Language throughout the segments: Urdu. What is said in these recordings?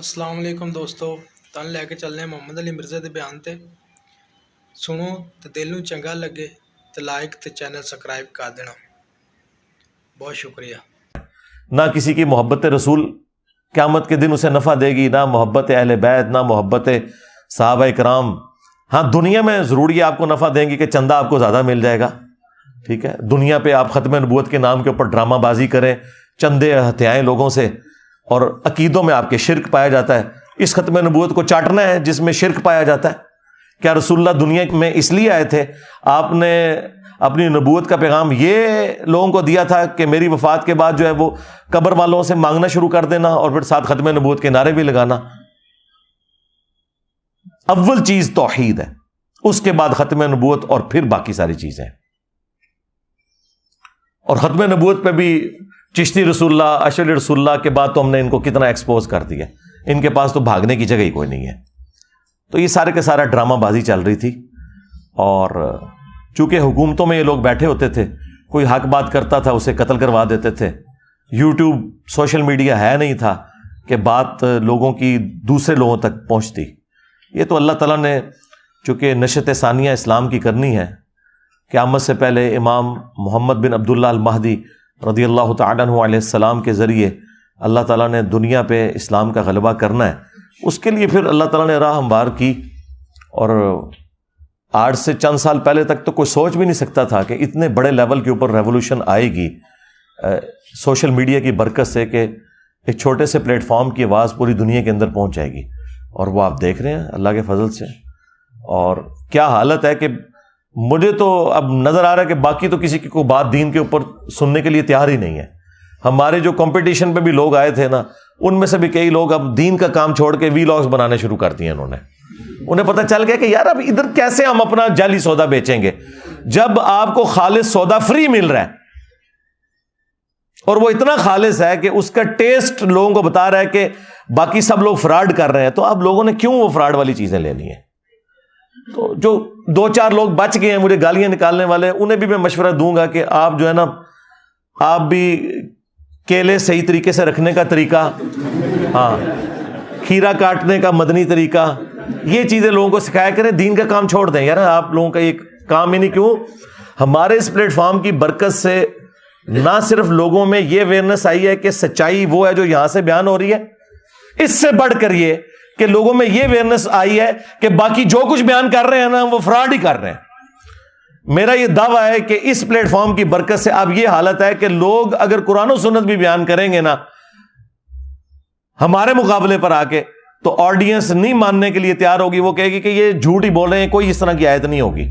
السلام علیکم دوستو، تن لے کے چلنے محمد علی مرزا دے بیان تے سنو تے دل نوں چنگا لگے تے لائک تے چینل سبسکرائب کر دینا۔ بہت شکریہ۔ نہ کسی کی محبت رسول قیامت کے دن اسے نفع دے گی، نہ محبت اہل بیت، نہ محبت صحابہ کرام۔ ہاں، دنیا میں ضروری ہے آپ کو نفع دیں گی کہ چندہ آپ کو زیادہ مل جائے گا، ٹھیک ہے۔ دنیا پہ آپ ختم نبوت کے نام کے اوپر ڈرامہ بازی کریں، چندے ہتھیائیں لوگوں سے، اور عقیدوں میں آپ کے شرک پایا جاتا ہے۔ اس ختم نبوت کو چاٹنا ہے جس میں شرک پایا جاتا ہے۔ کیا رسول اللہ دنیا میں اس لیے آئے تھے؟ آپ نے اپنی نبوت کا پیغام یہ لوگوں کو دیا تھا کہ میری وفات کے بعد جو ہے وہ قبر والوں سے مانگنا شروع کر دینا اور پھر ساتھ ختم نبوت کے نعرے بھی لگانا۔ اول چیز توحید ہے، اس کے بعد ختم نبوت اور پھر باقی ساری چیزیں۔ اور ختم نبوت پہ بھی چشتی رسول اللہ، اشعری رسول اللہ کے بعد تو ہم نے ان کو کتنا ایکسپوز کر دیا، ان کے پاس تو بھاگنے کی جگہ ہی کوئی نہیں ہے۔ تو یہ سارے کے سارا ڈرامہ بازی چل رہی تھی، اور چونکہ حکومتوں میں یہ لوگ بیٹھے ہوتے تھے، کوئی حق بات کرتا تھا اسے قتل کروا دیتے تھے۔ یوٹیوب، سوشل میڈیا ہے نہیں تھا کہ بات لوگوں کی دوسرے لوگوں تک پہنچتی۔ یہ تو اللہ تعالیٰ نے چونکہ نشت ثانیہ اسلام کی کرنی ہے، قیامت سے پہلے امام محمد بن عبداللہ المہدی رضی اللہ تعالیٰ عنہ علیہ السلام کے ذریعے اللہ تعالیٰ نے دنیا پہ اسلام کا غلبہ کرنا ہے۔ اس کے لیے پھر اللہ تعالیٰ نے راہ ہموار کی، اور آج سے چند سال پہلے تک تو کوئی سوچ بھی نہیں سکتا تھا کہ اتنے بڑے لیول کے اوپر ریولوشن آئے گی سوشل میڈیا کی برکت سے، کہ ایک چھوٹے سے پلیٹ فارم کی آواز پوری دنیا کے اندر پہنچ جائے گی۔ اور وہ آپ دیکھ رہے ہیں اللہ کے فضل سے، اور کیا حالت ہے کہ مجھے تو اب نظر آ رہا ہے کہ باقی تو کسی کی کوئی بات دین کے اوپر سننے کے لیے تیار ہی نہیں ہے۔ ہمارے جو کمپٹیشن پہ بھی لوگ آئے تھے نا، ان میں سے بھی کئی لوگ اب دین کا کام چھوڑ کے وی لاگز بنانے شروع کر دیے انہوں نے۔ انہیں پتہ چل گیا کہ یار اب ادھر کیسے ہم اپنا جعلی سودا بیچیں گے جب آپ کو خالص سودا فری مل رہا ہے، اور وہ اتنا خالص ہے کہ اس کا ٹیسٹ لوگوں کو بتا رہا ہے کہ باقی سب لوگ فراڈ کر رہے ہیں، تو اب لوگوں نے کیوں وہ فراڈ والی چیزیں لینی ہیں؟ تو جو دو چار لوگ بچ گئے ہیں مجھے گالیاں نکالنے والے، انہیں بھی میں مشورہ دوں گا کہ آپ جو ہے نا، آپ بھی کیلے صحیح طریقے سے رکھنے کا طریقہ، ہاں، کھیرا کاٹنے کا مدنی طریقہ، یہ چیزیں لوگوں کو سکھایا کریں۔ دین کا کام چھوڑ دیں یار، آپ لوگوں کا یہ کام ہی نہیں۔ کیوں؟ ہمارے اس پلیٹ فارم کی برکت سے نہ صرف لوگوں میں یہ اویئرنیس آئی ہے کہ سچائی وہ ہے جو یہاں سے بیان ہو رہی ہے، اس سے بڑھ کر یہ کہ لوگوں میں یہ اویئرنیس آئی ہے کہ باقی جو کچھ بیان کر رہے ہیں نا وہ فراڈ ہی کر رہے ہیں۔ میرا یہ دعویٰ ہے کہ اس پلیٹ فارم کی برکت سے اب یہ حالت ہے کہ لوگ اگر قرآن و سنت بھی بیان کریں گے نا ہمارے مقابلے پر آ کے، تو آڈینس نہیں ماننے کے لیے تیار ہوگی، وہ کہے گی کہ یہ جھوٹ ہی بول رہے ہیں، کوئی اس طرح کی آیت نہیں ہوگی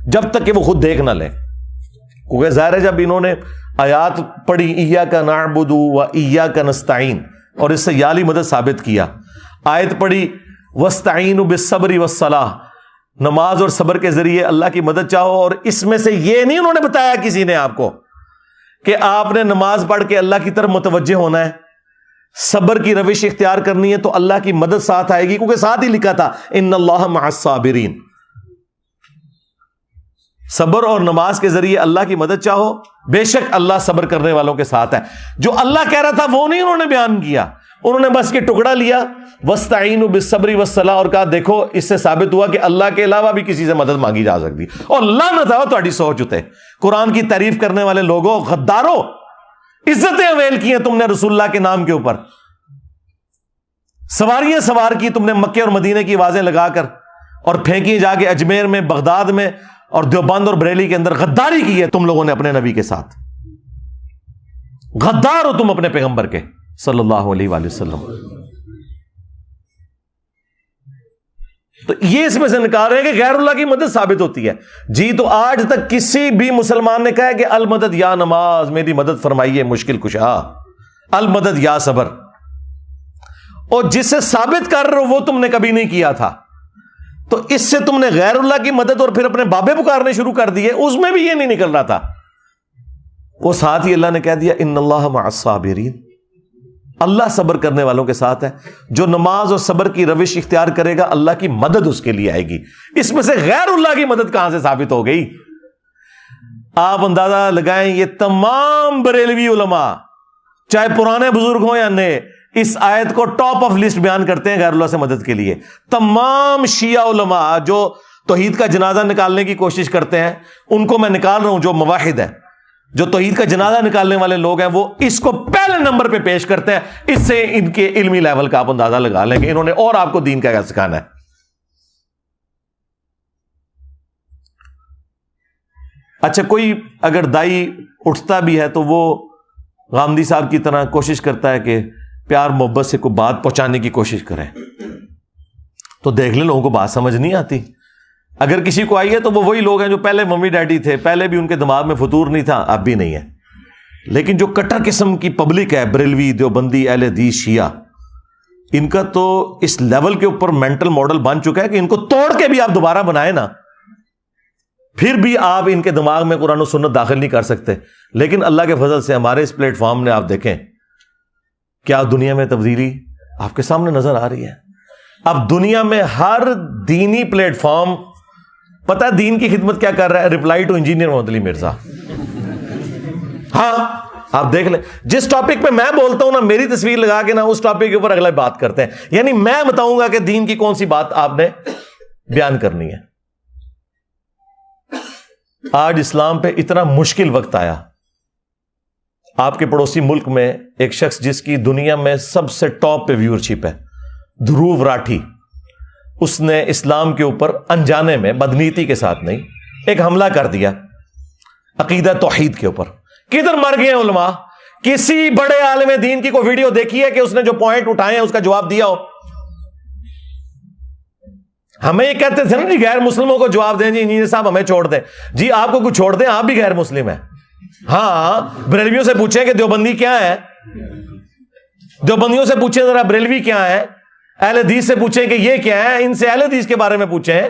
جب تک کہ وہ خود دیکھ نہ لیں۔ کیونکہ ظاہر ہے جب انہوں نے آیات پڑھی ایاک نعبد و ایاک نستعین، اور اس سے یالی مدد ثابت کیا، آیت پڑھی واستعینوا بالصبر والصلاۃ، نماز اور صبر کے ذریعے اللہ کی مدد چاہو، اور اس میں سے یہ نہیں انہوں نے بتایا کسی نے آپ کو کہ آپ نے نماز پڑھ کے اللہ کی طرف متوجہ ہونا ہے، صبر کی روش اختیار کرنی ہے تو اللہ کی مدد ساتھ آئے گی، کیونکہ ساتھ ہی لکھا تھا ان اللہ مع الصابرین۔ صبر اور نماز کے ذریعے اللہ کی مدد چاہو، بے شک اللہ صبر کرنے والوں کے ساتھ ہے۔ جو اللہ کہہ رہا تھا وہ نہیں انہوں نے بیان کیا، انہوں نے بس یہ ٹکڑا لیا وَاسْتَعِينُوا بِالصَّبْرِ وَالصَّلَاةِ، اور کہا دیکھو اس سے ثابت ہوا کہ اللہ کے علاوہ بھی کسی سے مدد مانگی جا سکتی، اور لعنت ہے تہاڈی سوچ اتے۔ قرآن کی تعریف کرنے والے لوگوں، غداروں، عزتیں اویل کی ہیں تم نے رسول اللہ کے نام کے اوپر، سواریاں سوار کی تم نے مکے اور مدینے کی آوازیں لگا کر، اور پھینکی جا کے اجمیر میں، بغداد میں، اور دیوبند اور بریلی کے اندر غداری کی ہے تم لوگوں نے اپنے نبی کے ساتھ۔ غدار ہو تم اپنے پیغمبر کے صلی اللہ علیہ وآلہ وسلم۔ تو یہ اس میں سے نکال رہے ہیں کہ غیر اللہ کی مدد ثابت ہوتی ہے جی۔ تو آج تک کسی بھی مسلمان نے کہا ہے کہ المدد یا نماز میری مدد فرمائیے مشکل کشا، المدد یا صبر، اور جسے ثابت کر رہے ہو وہ تم نے کبھی نہیں کیا تھا، تو اس سے تم نے غیر اللہ کی مدد اور پھر اپنے بابے پکارنے شروع کر دیے، اس میں بھی یہ نہیں نکل رہا تھا۔ وہ ساتھ ہی اللہ نے کہہ دیا ان اللہ مع الصابرین، اللہ صبر کرنے والوں کے ساتھ ہے۔ جو نماز اور صبر کی روش اختیار کرے گا اللہ کی مدد اس کے لیے آئے گی۔ اس میں سے غیر اللہ کی مدد کہاں سے ثابت ہو گئی؟ آپ اندازہ لگائیں، یہ تمام بریلوی علماء چاہے پرانے بزرگ ہوں یا نئے، اس آیت کو ٹاپ آف لسٹ بیان کرتے ہیں غیر اللہ سے مدد کے لیے. تمام شیعہ علماء جو توحید کا جنازہ نکالنے کی کوشش کرتے ہیں ان کو میں نکال رہا ہوں. جو موحد ہے, جو توحید کا جنازہ نکالنے والے لوگ ہیں, وہ اس کو پہلے نمبر پہ پیش کرتے ہیں. اس سے ان کے علمی لیول کا آپ اندازہ لگا لیں کہ انہوں نے اور آپ کو دین کا کیا سکھانا ہے. اچھا, کوئی اگر دائی اٹھتا بھی ہے تو وہ غامدی صاحب کی طرح کوشش کرتا ہے کہ پیار محبت سے کوئی بات پہنچانے کی کوشش کریں, تو دیکھ لیں لوگوں کو بات سمجھ نہیں آتی. اگر کسی کو آئی ہے تو وہ وہی لوگ ہیں جو پہلے ممی ڈیڈی تھے, پہلے بھی ان کے دماغ میں فطور نہیں تھا, اب بھی نہیں ہے. لیکن جو کٹر قسم کی پبلک ہے, بریلوی, دیوبندی, اہل حدیث, شیعہ, ان کا تو اس لیول کے اوپر مینٹل ماڈل بن چکا ہے کہ ان کو توڑ کے بھی آپ دوبارہ بنائیں نا, پھر بھی آپ ان کے دماغ میں قرآن و سنت داخل نہیں کر سکتے. لیکن اللہ کے فضل سے ہمارے اس پلیٹ فارم نے آپ دیکھیں کیا دنیا میں تبدیلی آپ کے سامنے نظر آ رہی ہے. اب دنیا میں ہر دینی پلیٹ فارم پتہ ہے دین کی خدمت کیا کر رہا ہے, ریپلائی ٹو انجینئر محمد علی مرزا. ہاں آپ دیکھ لیں, جس ٹاپک پہ میں بولتا ہوں نا, میری تصویر لگا کے نا اس ٹاپک کے اوپر اگلا بات کرتے ہیں. یعنی میں بتاؤں گا کہ دین کی کون سی بات آپ نے بیان کرنی ہے. آج اسلام پہ اتنا مشکل وقت آیا. آپ کے پڑوسی ملک میں ایک شخص جس کی دنیا میں سب سے ٹاپ پہ ویورشپ ہے, دھرو راٹھی, اس نے اسلام کے اوپر انجانے میں, بدنیتی کے ساتھ نہیں, ایک حملہ کر دیا عقیدہ توحید کے اوپر. کدھر مر گئے علماء؟ کسی بڑے عالم دین کی کوئی ویڈیو دیکھی ہے کہ اس نے جو پوائنٹ اٹھائے ہیں اس کا جواب دیا ہو؟ ہمیں یہ کہتے تھے نا جی غیر مسلموں کو جواب دیں, جی انجینئر صاحب ہمیں چھوڑ دیں. جی آپ کو کچھ چھوڑ دیں, آپ بھی غیر مسلم ہیں. ہاں, بریلویوں سے پوچھیں کہ دیوبندی کیا ہے, دیوبندیوں سے پوچھیں ذرا بریلوی کیا ہے, اہل حدیث سے پوچھیں کہ یہ کیا ہے, ان سے اہل حدیث کے بارے میں پوچھیں.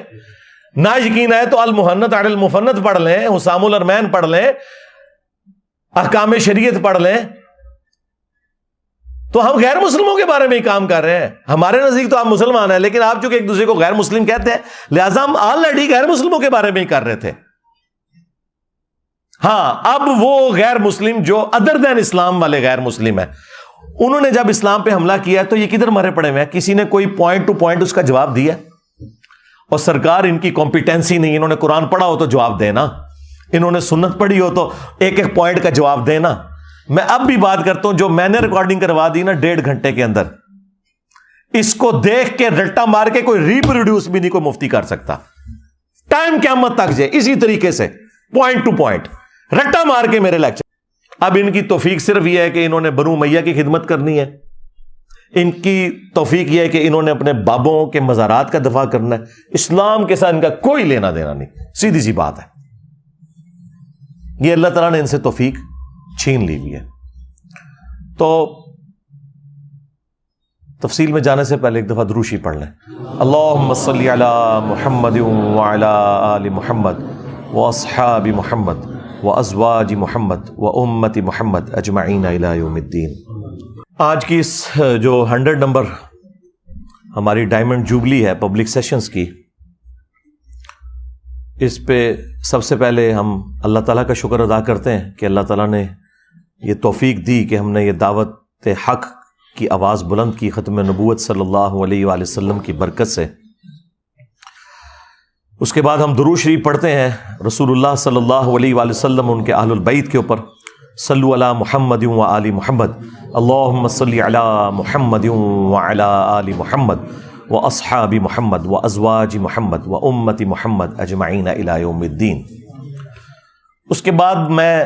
نہ یقین ہے تو المحنت علی المفنت پڑھ لیں, حسام الارمین پڑھ لیں, احکام شریعت پڑھ لیں. تو ہم غیر مسلموں کے بارے میں ہی کام کر رہے ہیں. ہمارے نزدیک تو آپ مسلمان ہیں, لیکن آپ چونکہ ایک دوسرے کو غیر مسلم کہتے ہیں, لہٰذا ہم آلریڈی غیر مسلموں کے بارے میں ہی کر رہے تھے. ہاں, اب وہ غیر مسلم جو ادر دین اسلام والے غیر مسلم ہیں, انہوں نے جب اسلام پہ حملہ کیا تو یہ کدھر مرے پڑے ہوئے ہیں؟ کسی نے کوئی پوائنٹ ٹو پوائنٹ اس کا جواب دیا؟ اور سرکار ان کی کمپیٹنسی نہیں, انہوں نے قرآن پڑھا ہو تو جواب دینا, انہوں نے سنت پڑھی ہو تو ایک ایک پوائنٹ کا جواب دینا. میں اب بھی بات کرتا ہوں, جو میں نے ریکارڈنگ کروا دی نا 1.5 گھنٹے کے اندر, اس کو دیکھ کے رٹا مار کے کوئی ریپروڈیوس بھی نہیں کوئی مفتی کر سکتا. ٹائم قیامت تک جائے اسی طریقے سے پوائنٹ ٹو پوائنٹ رٹا مار کے میرے لیکچر. اب ان کی توفیق صرف یہ ہے کہ انہوں نے بنو امیہ کی خدمت کرنی ہے, ان کی توفیق یہ ہے کہ انہوں نے اپنے بابوں کے مزارات کا دفاع کرنا ہے. اسلام کے ساتھ ان کا کوئی لینا دینا نہیں, سیدھی سی بات ہے. یہ اللہ تعالیٰ نے ان سے توفیق چھین لی ہوئی ہے. تو تفصیل میں جانے سے پہلے ایک دفعہ دروشی پڑھ لیں. اللہم صلی علی محمد وعلی آل محمد واصحاب محمد وازواج محمد وامت محمد اجمعین الی یوم الدین. آج کی اس جو 100 نمبر ہماری ڈائمنڈ جوبلی ہے پبلک سیشنز کی, اس پہ سب سے پہلے ہم اللہ تعالیٰ کا شکر ادا کرتے ہیں کہ اللہ تعالیٰ نے یہ توفیق دی کہ ہم نے یہ دعوت حق کی آواز بلند کی ختم نبوت صلی اللہ علیہ وآلہ وسلم کی برکت سے. اس کے بعد ہم درود شریف پڑھتے ہیں رسول اللہ صلی اللہ علیہ وآلہ وسلم, ان کے اہل البیت کے اوپر. صلو علی محمد و آل محمد, اللہم صلی علی محمد و علی آل محمد و اصحاب محمد و ازواج محمد و امت محمد اجمعین الی یوم الدین. اس کے بعد میں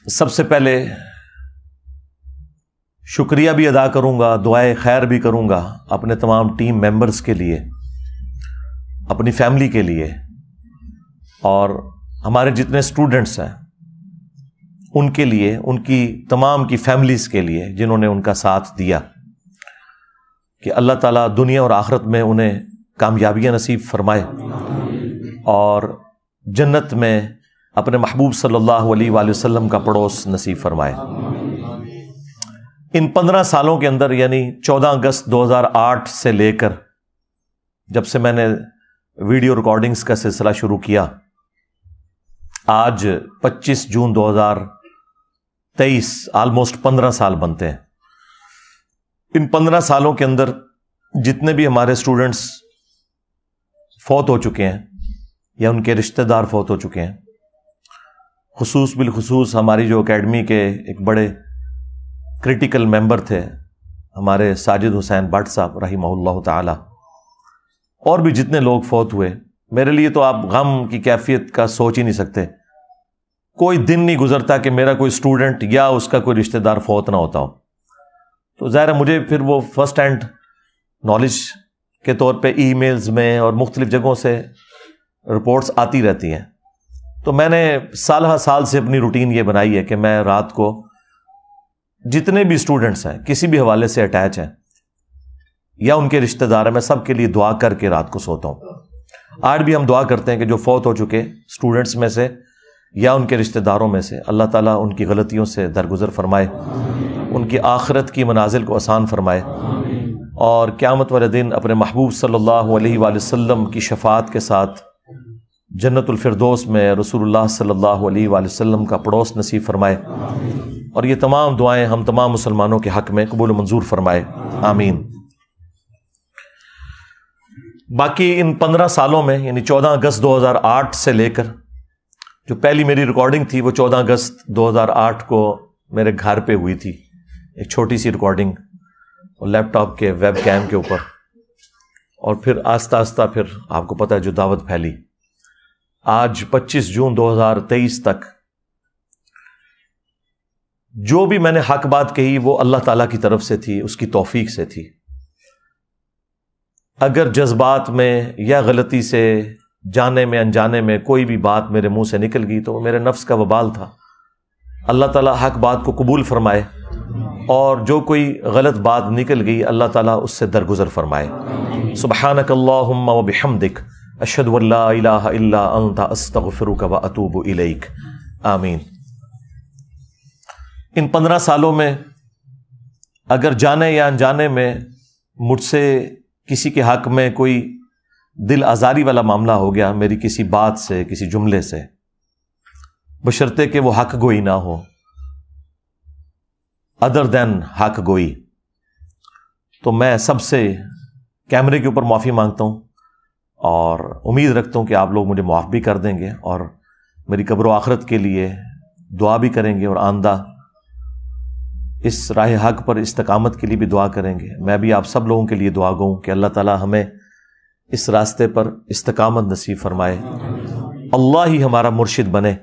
سب سے پہلے شکریہ بھی ادا کروں گا, دعائے خیر بھی کروں گا اپنے تمام ٹیم ممبرز کے لیے, اپنی فیملی کے لیے, اور ہمارے جتنے اسٹوڈنٹس ہیں ان کے لیے, ان کی تمام کی فیملیز کے لیے جنہوں نے ان کا ساتھ دیا, کہ اللہ تعالیٰ دنیا اور آخرت میں انہیں کامیابیاں نصیب فرمائے اور جنت میں اپنے محبوب صلی اللہ علیہ وآلہ وسلم کا پڑوس نصیب فرمائے. ان 15 سالوں کے اندر, یعنی 14 اگست 2008 سے لے کر جب سے میں نے ویڈیو ریکارڈنگز کا سلسلہ شروع کیا, آج 25 جون 2023, آلموسٹ 15 سال بنتے ہیں. ان 15 سالوں کے اندر جتنے بھی ہمارے اسٹوڈنٹس فوت ہو چکے ہیں یا ان کے رشتہ دار فوت ہو چکے ہیں، بالخصوص ہماری جو اکیڈمی کے ایک بڑے کرٹیکل ممبر تھے ہمارے ساجد حسین بٹ صاحب رحمہ اللہ تعالی، اور بھی جتنے لوگ فوت ہوئے، میرے لیے تو آپ غم کی کیفیت کا سوچ ہی نہیں سکتے. کوئی دن نہیں گزرتا کہ میرا کوئی اسٹوڈنٹ یا اس کا کوئی رشتہ دار فوت نہ ہوتا ہو. تو ظاہر ہے مجھے پھر وہ فرسٹ ہینڈ نالج کے طور پہ ای میلز میں اور مختلف جگہوں سے رپورٹس آتی رہتی ہیں. تو میں نے سال ہر سال سے اپنی روٹین یہ بنائی ہے کہ میں رات کو جتنے بھی اسٹوڈنٹس ہیں کسی بھی حوالے سے اٹیچ ہیں یا ان کے رشتہ دار ہیں، میں سب کے لیے دعا کر کے رات کو سوتا ہوں. آج بھی ہم دعا کرتے ہیں کہ جو فوت ہو چکے اسٹوڈنٹس میں سے یا ان کے رشتہ داروں میں سے اللہ تعالیٰ ان کی غلطیوں سے درگزر فرمائے، ان کی آخرت کی منازل کو آسان فرمائے، اور قیامت والے دن اپنے محبوب صلی اللہ علیہ وآلہ وسلم کی شفاعت کے ساتھ جنت الفردوس میں رسول اللہ صلی اللہ علیہ وآلہ وسلم کا پڑوس نصیب فرمائے، اور یہ تمام دعائیں ہم تمام مسلمانوں کے حق میں قبول و منظور فرمائے، آمین. باقی ان 15 سالوں میں یعنی 14 اگست 2008 سے لے کر جو پہلی میری ریکارڈنگ تھی وہ 14 اگست 2008 کو میرے گھر پہ ہوئی تھی، ایک چھوٹی سی ریکارڈنگ لیپ ٹاپ کے ویب کیم کے اوپر، اور پھر آہستہ آہستہ پھر آپ کو پتہ ہے جو دعوت پھیلی. آج 25 جون 2023 تک جو بھی میں نے حق بات کہی وہ اللہ تعالیٰ کی طرف سے تھی، اس کی توفیق سے تھی. اگر جذبات میں یا غلطی سے جانے میں انجانے میں کوئی بھی بات میرے منہ سے نکل گئی تو وہ میرے نفس کا وبال تھا. اللہ تعالیٰ حق بات کو قبول فرمائے، اور جو کوئی غلط بات نکل گئی اللہ تعالیٰ اس سے درگزر فرمائے. سبحانک اللہم و بحمدک اشہد ان لا الہ الا انت استغفرک و اتوب الیک، آمین. ان 15 سالوں میں اگر جانے یا انجانے میں مجھ سے کسی کے حق میں کوئی دل آزاری والا معاملہ ہو گیا میری کسی بات سے، کسی جملے سے، بشرطے کہ وہ حق گوئی نہ ہو، ادر دین حق گوئی، تو میں سب سے کیمرے کے اوپر معافی مانگتا ہوں، اور امید رکھتا ہوں کہ آپ لوگ مجھے معاف بھی کر دیں گے اور میری قبر و آخرت کے لیے دعا بھی کریں گے، اور آئندہ اس راہ حق پر استقامت کے لیے بھی دعا کریں گے. میں بھی آپ سب لوگوں کے لیے دعا گوں کہ اللہ تعالیٰ ہمیں اس راستے پر استقامت نصیب فرمائے، اللہ ہی ہمارا مرشد بنے.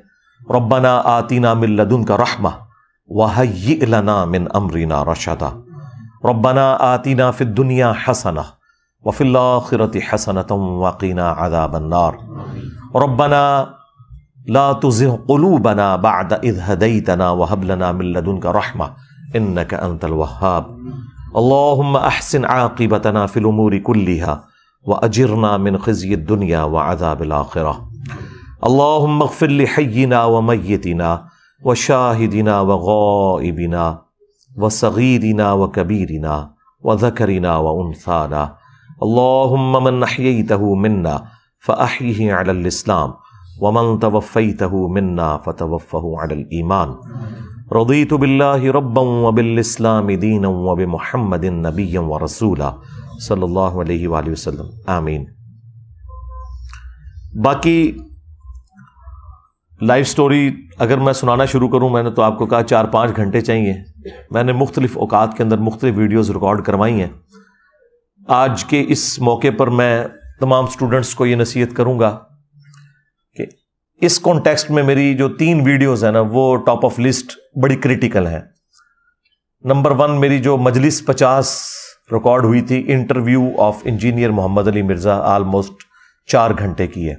ربنا آتنا من لدنک رحمہ وہیئ لنا من امرنا رشدا. ربنا آتنا فی الدنیا حسنہ وفی الآخرۃ حسنۃ وقنا عذاب النار. ربنا لا تزغ قلوبنا بعد اذ ہدیتنا وہب لنا من لدنک رحمہ انک انت الوہاب. اللہم احسن عاقبتنا فی الامور کلها واجرنا من خزي الدنيا وعذاب الآخرة. اللهم اغفر لحينا وميتنا وشاهدنا وغائبنا وصغيرنا وكبيرنا وذكرنا وأنثانا. اللهم من أحييته منا فأحيه على الإسلام ومن توفيته منا فتوفه على الإيمان. رضيت بالله ربا وبالإسلام دينا وبمحمد نبيا ورسولا صلی اللہ علیہ وآلہ وسلم، آمین. باقی لائف سٹوری اگر میں سنانا شروع کروں، میں نے تو آپ کو کہا 4-5 گھنٹے چاہیے. میں نے مختلف اوقات کے اندر مختلف ویڈیوز ریکارڈ کروائی ہیں. آج کے اس موقع پر میں تمام سٹوڈنٹس کو یہ نصیحت کروں گا کہ اس کانٹیکسٹ میں میری جو 3 ویڈیوز ہیں نا وہ ٹاپ آف لسٹ بڑی کریٹیکل ہیں. نمبر 1 میری جو مجلس 50 ریکارڈ ہوئی تھی، interview of engineer Muhammad Ali Mirza, almost 4 گھنٹے کی ہے.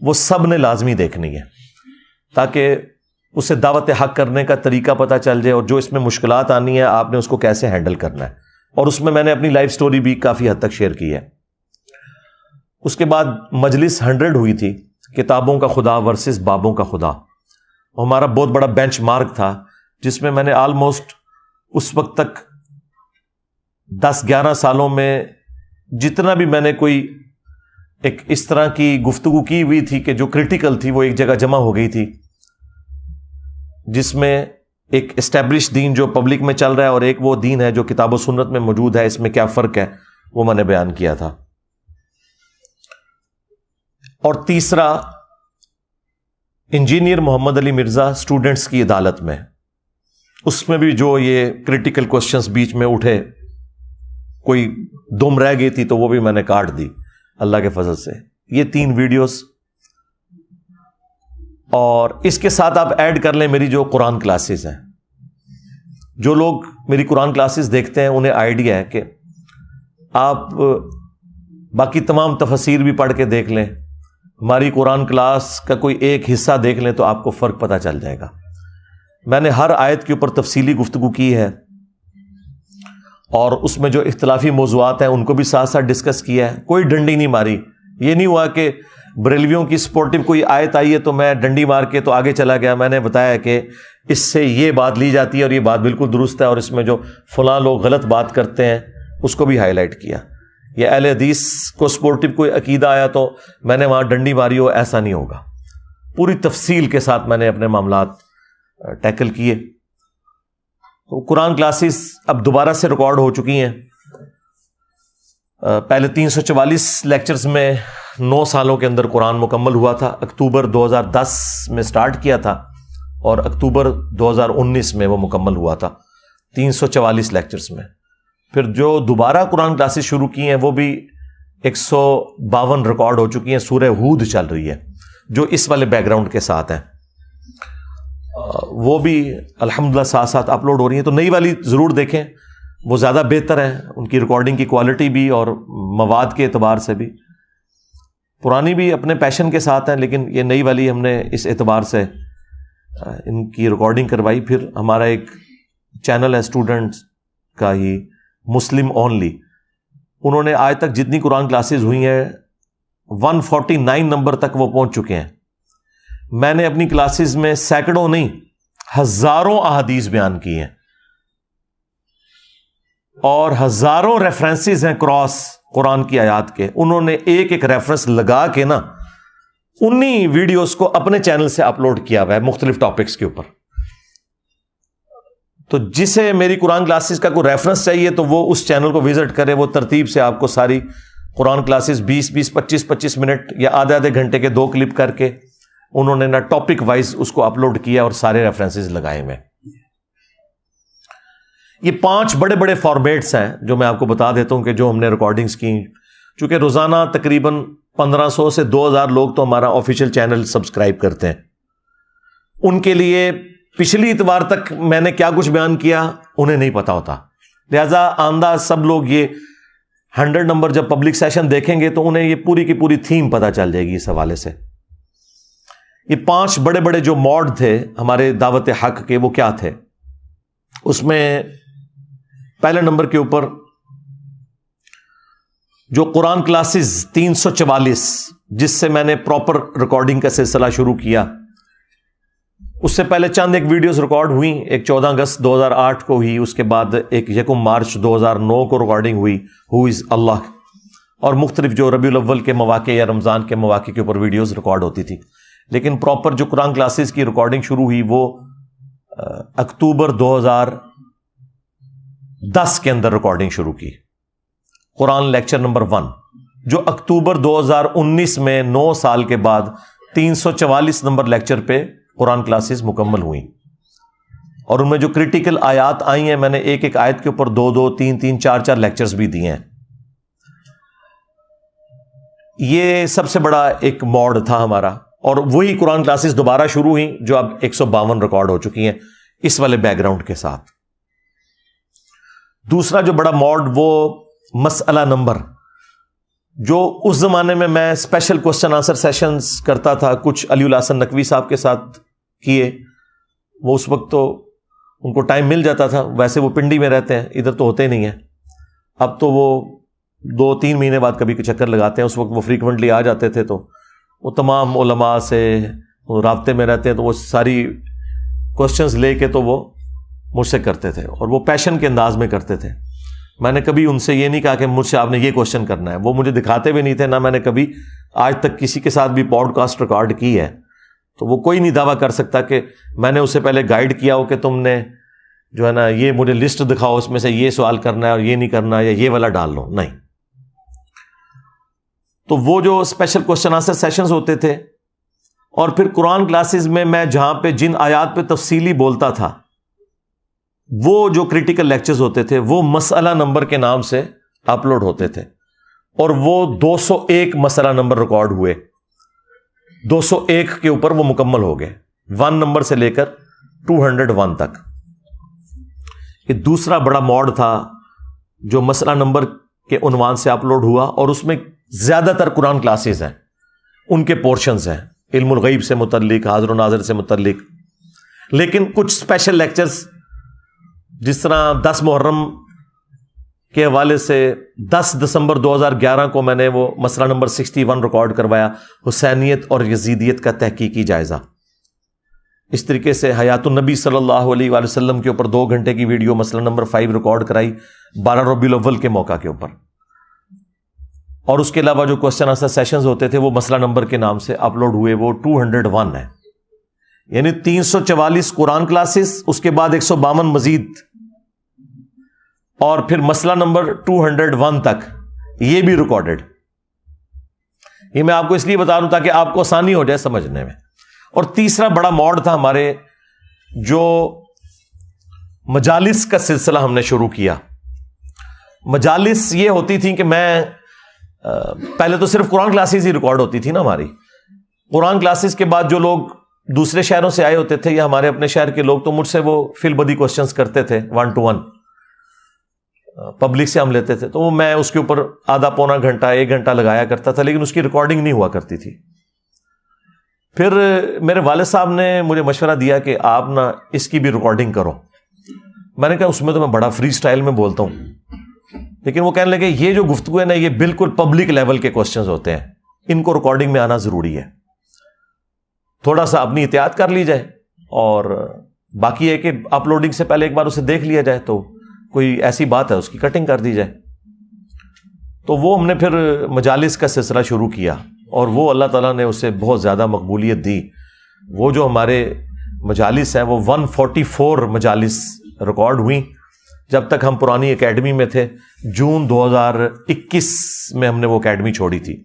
وہ سب نے لازمی دیکھنی ہے تاکہ اسے دعوت حق کرنے کا طریقہ پتہ چل جائے، اور جو اس میں مشکلات آنی ہے آپ نے اس کو کیسے ہینڈل کرنا ہے. اور اس میں نے اپنی لائف سٹوری بھی کافی حد تک شیئر کی ہے. اس کے بعد مجلس 100 ہوئی تھی، کتابوں کا خدا ورسز بابوں کا خدا. ہمارا بہت بڑا بینچ مارک تھا جس میں میں نے آلموسٹ اس وقت تک 10-11 سالوں میں جتنا بھی میں نے کوئی ایک اس طرح کی گفتگو کی ہوئی تھی کہ جو کریٹیکل تھی وہ ایک جگہ جمع ہو گئی تھی، جس میں ایک اسٹیبلش دین جو پبلک میں چل رہا ہے اور ایک وہ دین ہے جو کتاب و سنت میں موجود ہے، اس میں کیا فرق ہے وہ میں نے بیان کیا تھا۔ اور تیسرا، انجینئر محمد علی مرزا اسٹوڈنٹس کی عدالت میں، اس میں بھی جو یہ کرٹیکل کوسچنز بیچ میں اٹھے، کوئی دم رہ گئی تھی تو وہ بھی میں نے کاٹ دی اللہ کے فضل سے۔ یہ 3 ویڈیوز، اور اس کے ساتھ آپ ایڈ کر لیں میری جو قرآن کلاسز ہیں۔ جو لوگ میری قرآن کلاسز دیکھتے ہیں انہیں آئیڈیا ہے کہ آپ باقی تمام تفاسیر بھی پڑھ کے دیکھ لیں، ہماری قرآن کلاس کا کوئی ایک حصہ دیکھ لیں تو آپ کو فرق پتہ چل جائے گا۔ میں نے ہر آیت کے اوپر تفصیلی گفتگو کی ہے، اور اس میں جو اختلافی موضوعات ہیں ان کو بھی ساتھ ساتھ ڈسکس کیا ہے۔ کوئی ڈنڈی نہیں ماری، یہ نہیں ہوا کہ بریلویوں کی سپورٹو کوئی آیت آئی ہے تو میں ڈنڈی مار کے تو آگے چلا گیا۔ میں نے بتایا کہ اس سے یہ بات لی جاتی ہے اور یہ بات بالکل درست ہے، اور اس میں جو فلاں لوگ غلط بات کرتے ہیں اس کو بھی ہائی لائٹ کیا۔ یہ اہل حدیث کو سپورٹو کوئی عقیدہ آیا تو میں نے وہاں ڈنڈی ماری ہو، ایسا نہیں ہوگا۔ پوری تفصیل کے ساتھ میں نے اپنے معاملات ٹیکل کیے۔ تو قرآن کلاسز اب دوبارہ سے ریکارڈ ہو چکی ہیں۔ پہلے 344 لیکچرز میں 9 سالوں کے اندر قرآن مکمل ہوا تھا۔ اکتوبر 2010 میں سٹارٹ کیا تھا اور اکتوبر 2019 میں وہ مکمل ہوا تھا 344 لیکچرز میں۔ پھر جو دوبارہ قرآن کلاسز شروع کی ہیں وہ بھی 152 ریکارڈ ہو چکی ہیں۔ سورہ ہود چل رہی ہے جو اس والے بیک گراؤنڈ کے ساتھ ہیں، وہ بھی الحمدللہ ساتھ ساتھ اپلوڈ ہو رہی ہیں۔ تو نئی والی ضرور دیکھیں، وہ زیادہ بہتر ہے، ان کی ریکارڈنگ کی کوالٹی بھی اور مواد کے اعتبار سے بھی۔ پرانی بھی اپنے پیشن کے ساتھ ہیں، لیکن یہ نئی والی ہم نے اس اعتبار سے ان کی ریکارڈنگ کروائی۔ پھر ہمارا ایک چینل ہے اسٹوڈنٹس کا ہی، مسلم اونلی، انہوں نے آج تک جتنی قرآن کلاسز ہوئی ہیں 149 نمبر تک وہ پہنچ چکے ہیں۔ میں نے اپنی کلاسز میں سینکڑوں نہیں ہزاروں احادیث بیان کی ہیں، اور ہزاروں ریفرنسز ہیں کراس قرآن کی آیات کے۔ انہوں نے ایک ایک ریفرنس لگا کے نا انہی ویڈیوز کو اپنے چینل سے اپلوڈ کیا ہوا ہے مختلف ٹاپکس کے اوپر۔ تو جسے میری قرآن کلاسز کا کوئی ریفرنس چاہیے تو وہ اس چینل کو وزٹ کرے، وہ ترتیب سے آپ کو ساری قرآن کلاسز 20-20 25-25 منٹ یا آدھے گھنٹے کے 2 کلپ کر کے انہوں نے نا ٹاپک وائز اس کو اپلوڈ کیا اور سارے ریفرنسز لگائے ہوئے۔ یہ 5 بڑے بڑے فارمیٹس ہیں جو میں آپ کو بتا دیتا ہوں کہ جو ہم نے ریکارڈنگز کی۔ چونکہ روزانہ تقریباً 1500 سے 2000 لوگ تو ہمارا آفیشیل چینل سبسکرائب کرتے ہیں، ان کے لیے پچھلی اتوار تک میں نے کیا کچھ بیان کیا انہیں نہیں پتا ہوتا، لہذا آندہ سب لوگ یہ 100 نمبر جب پبلک سیشن دیکھیں گے تو انہیں یہ پوری کی پوری تھیم پتا چل جائے گی اس حوالے سے۔ یہ 5 بڑے بڑے جو موڈ تھے ہمارے دعوت حق کے، وہ کیا تھے؟ اس میں پہلے نمبر کے اوپر جو قرآن کلاسز 344 جس سے میں نے پراپر ریکارڈنگ کا سلسلہ شروع کیا، اس سے پہلے چند ایک ویڈیوز ریکارڈ ہوئی، ایک 14 اگست 2008 کو ہوئی، اس کے بعد ایک 1 مارچ 2009 کو ریکارڈنگ ہوئی ہو از اللہ، اور مختلف جو ربیع الاول کے مواقع یا رمضان کے مواقع کے اوپر ویڈیوز ریکارڈ ہوتی تھی۔ لیکن پراپر جو قرآن کلاسز کی ریکارڈنگ شروع ہوئی وہ اکتوبر 2010 کے اندر ریکارڈنگ شروع کی، قرآن لیکچر نمبر 1، جو اکتوبر 2019 میں 9 سال کے بعد 344 نمبر لیکچر پہ قرآن کلاسز مکمل ہوئیں۔ اور ان میں جو کریٹیکل آیات آئی ہیں میں نے ایک ایک آیت کے اوپر 2-2 3-3 4-4 لیکچرز بھی دیے ہیں۔ یہ سب سے بڑا ایک موڈ تھا ہمارا، اور وہی قرآن کلاسز دوبارہ شروع ہوئیں جو اب 152 ریکارڈ ہو چکی ہیں اس والے بیک گراؤنڈ کے ساتھ۔ دوسرا جو بڑا موڈ وہ مسئلہ نمبر، جو اس زمانے میں اسپیشل کوسچن آنسر سیشنز کرتا تھا، کچھ علی الحسن نقوی صاحب کے ساتھ کیے، وہ اس وقت تو ان کو ٹائم مل جاتا تھا، ویسے وہ پنڈی میں رہتے ہیں، ادھر تو ہوتے نہیں ہیں، اب تو وہ 2-3 مہینے بعد کبھی چکر لگاتے ہیں، اس وقت وہ فریکوینٹلی آ جاتے تھے، تو وہ تمام علماء سے رابطے میں رہتے ہیں، تو وہ ساری کوسچنز لے کے تو وہ مجھ سے کرتے تھے، اور وہ پیشن کے انداز میں کرتے تھے۔ میں نے کبھی ان سے یہ نہیں کہا کہ مجھ سے آپ نے یہ کوسچن کرنا ہے، وہ مجھے دکھاتے بھی نہیں تھے، نہ میں نے کبھی آج تک کسی کے ساتھ بھی پوڈ کاسٹ ریکارڈ کی ہے۔ تو تو وہ کوئی نہیں دعویٰ کر سکتا کہ میں نے اسے پہلے گائیڈ کیا ہو کہ تم نے جو ہے نا یہ مجھے لسٹ دکھاؤ، اس میں سے یہ سوال کرنا ہے اور یہ نہیں کرنا یا یہ والا ڈال لو، نہیں۔ تو وہ جو اسپیشل کوشچن آنسر سیشنز ہوتے تھے، اور پھر قرآن کلاسز میں جہاں پہ جن آیات پہ تفصیلی بولتا تھا، وہ جو کریٹیکل لیکچرز ہوتے تھے وہ مسئلہ نمبر کے نام سے اپلوڈ ہوتے تھے، اور وہ 201 مسئلہ نمبر ریکارڈ ہوئے، 201 کے اوپر وہ مکمل ہو گئے، 1 نمبر سے لے کر 201 تک۔ یہ دوسرا بڑا موڈ تھا جو مسئلہ نمبر کے عنوان سے اپلوڈ ہوا، اور اس میں زیادہ تر قرآن کلاسز ہیں، ان کے پورشنز ہیں علم الغیب سے متعلق، حاضر و ناظر سے متعلق، لیکن کچھ اسپیشل لیکچرز جس طرح 10 محرم کے حوالے سے 10 دسمبر 2011 کو میں نے وہ مسئلہ نمبر 61 ریکارڈ کروایا، حسینیت اور یزیدیت کا تحقیقی جائزہ۔ اس طریقے سے حیات النبی صلی اللہ علیہ وآلہ وسلم کے اوپر 2 گھنٹے کی ویڈیو مسئلہ نمبر 5 ریکارڈ کرائی 12 ربیع الاول کے موقع کے اوپر، اور اس کے علاوہ جو کوسچن آنسر سیشنز ہوتے تھے وہ مسئلہ نمبر کے نام سے اپلوڈ ہوئے، وہ 201 ہے، یعنی 344 قرآن کلاسز، اس کے بعد 152 مزید، اور پھر مسئلہ نمبر 201 تک یہ بھی ریکارڈڈ۔ یہ میں آپ کو اس لیے بتا رہا ہوں تاکہ آپ کو آسانی ہو جائے سمجھنے میں۔ اور تیسرا بڑا موڈ تھا ہمارے، جو مجالس کا سلسلہ ہم نے شروع کیا۔ مجالس یہ ہوتی تھی کہ میں پہلے تو صرف قرآن کلاسز ہی ریکارڈ ہوتی تھی نا ہماری، قرآن کلاسز کے بعد جو لوگ دوسرے شہروں سے آئے ہوتے تھے یا ہمارے اپنے شہر کے لوگ، تو مجھ سے وہ فی البدی کوسچنز کرتے تھے 1 to 1، پبلک سے ہم لیتے تھے، تو میں اس کے اوپر آدھا پونا گھنٹہ 1 گھنٹہ لگایا کرتا تھا، لیکن اس کی ریکارڈنگ نہیں ہوا کرتی تھی۔ پھر میرے والد صاحب نے مجھے مشورہ دیا کہ آپ نا اس کی بھی ریکارڈنگ کرو۔ میں نے کہا اس میں تو میں بڑا فری سٹائل میں بولتا ہوں، لیکن وہ کہنے لگے یہ جو گفتگو ہے نا یہ بالکل پبلک لیول کے کوسچنز ہوتے ہیں، ان کو ریکارڈنگ میں آنا ضروری ہے، تھوڑا سا اپنی احتیاط کر لی جائے، اور باقی ہے کہ اپلوڈنگ سے پہلے ایک بار اسے دیکھ لیا جائے، تو کوئی ایسی بات ہے اس کی کٹنگ کر دی جائے۔ تو وہ ہم نے پھر مجالس کا سلسلہ شروع کیا، اور وہ اللہ تعالیٰ نے اسے بہت زیادہ مقبولیت دی۔ وہ جو ہمارے مجالس ہیں وہ 144 مجالس ریکارڈ ہوئیں جب تک ہم پرانی اکیڈمی میں تھے۔ جون 2021 میں ہم نے وہ اکیڈمی چھوڑی تھی،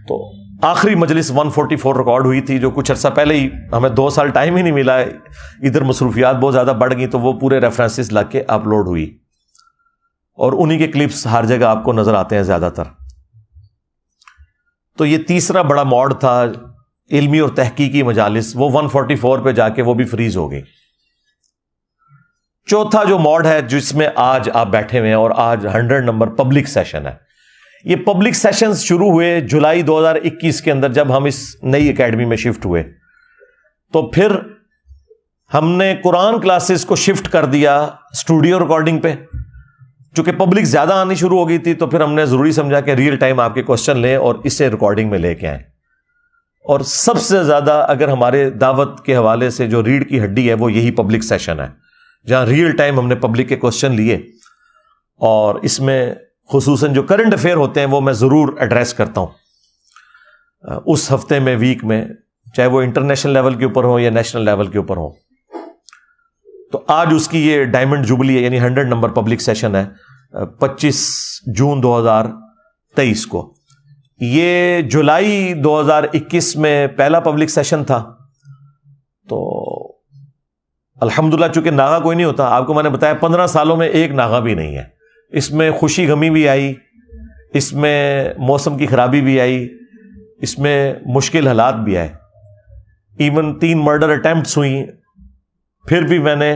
تو آخری مجلس 144 ریکارڈ ہوئی تھی، جو کچھ عرصہ پہلے ہی، ہمیں 2 سال ٹائم ہی نہیں ملا، ادھر مصروفیات بہت زیادہ بڑھ گئی، تو وہ پورے ریفرنسز لگ کے اپلوڈ ہوئی، اور انہی کے کلپس ہر جگہ آپ کو نظر آتے ہیں زیادہ تر۔ تو یہ تیسرا بڑا موڈ تھا علمی اور تحقیقی مجالس، وہ 144 پہ جا کے وہ بھی فریز ہو گئی۔ چوتھا جو موڈ ہے جس میں آج آپ بیٹھے ہوئے ہیں، اور آج 100 نمبر پبلک سیشن ہے، یہ پبلک سیشنز شروع ہوئے جولائی 2021 کے اندر جب ہم اس نئی اکیڈمی میں شفٹ ہوئے۔ تو پھر ہم نے قرآن کلاسز کو شفٹ کر دیا اسٹوڈیو ریکارڈنگ پہ، چونکہ پبلک زیادہ آنی شروع ہو گئی تھی، تو پھر ہم نے ضروری سمجھا کہ ریئل ٹائم آپ کے کوسچن لیں اور اسے ریکارڈنگ میں لے کے آئیں۔ اور سب سے زیادہ اگر ہمارے دعوت کے حوالے سے جو ریڑھ کی ہڈی ہے وہ یہی پبلک سیشن ہے، جہاں ریئل ٹائم ہم نے پبلک کے کوسچن لیے، اور اس میں خصوصاً جو کرنٹ افیئر ہوتے ہیں وہ میں ضرور ایڈریس کرتا ہوں اس ہفتے میں، ویک میں، چاہے وہ انٹرنیشنل لیول کے اوپر ہو یا نیشنل لیول کے اوپر ہو۔ تو آج اس کی یہ ڈائمنڈ جوبلی ہے، یعنی 100 نمبر پبلک سیشن ہے 25 جون 2023 کو۔ یہ جولائی 2021 میں پہلا پبلک سیشن تھا، تو الحمدللہ چونکہ ناغہ کوئی نہیں ہوتا، آپ کو میں نے بتایا 15 سالوں میں ایک ناغہ بھی نہیں ہے، اس میں خوشی غمی بھی آئی، اس میں موسم کی خرابی بھی آئی، اس میں مشکل حالات بھی آئے، ایون 3 مرڈر اٹیمپٹس ہوئیں، پھر بھی میں نے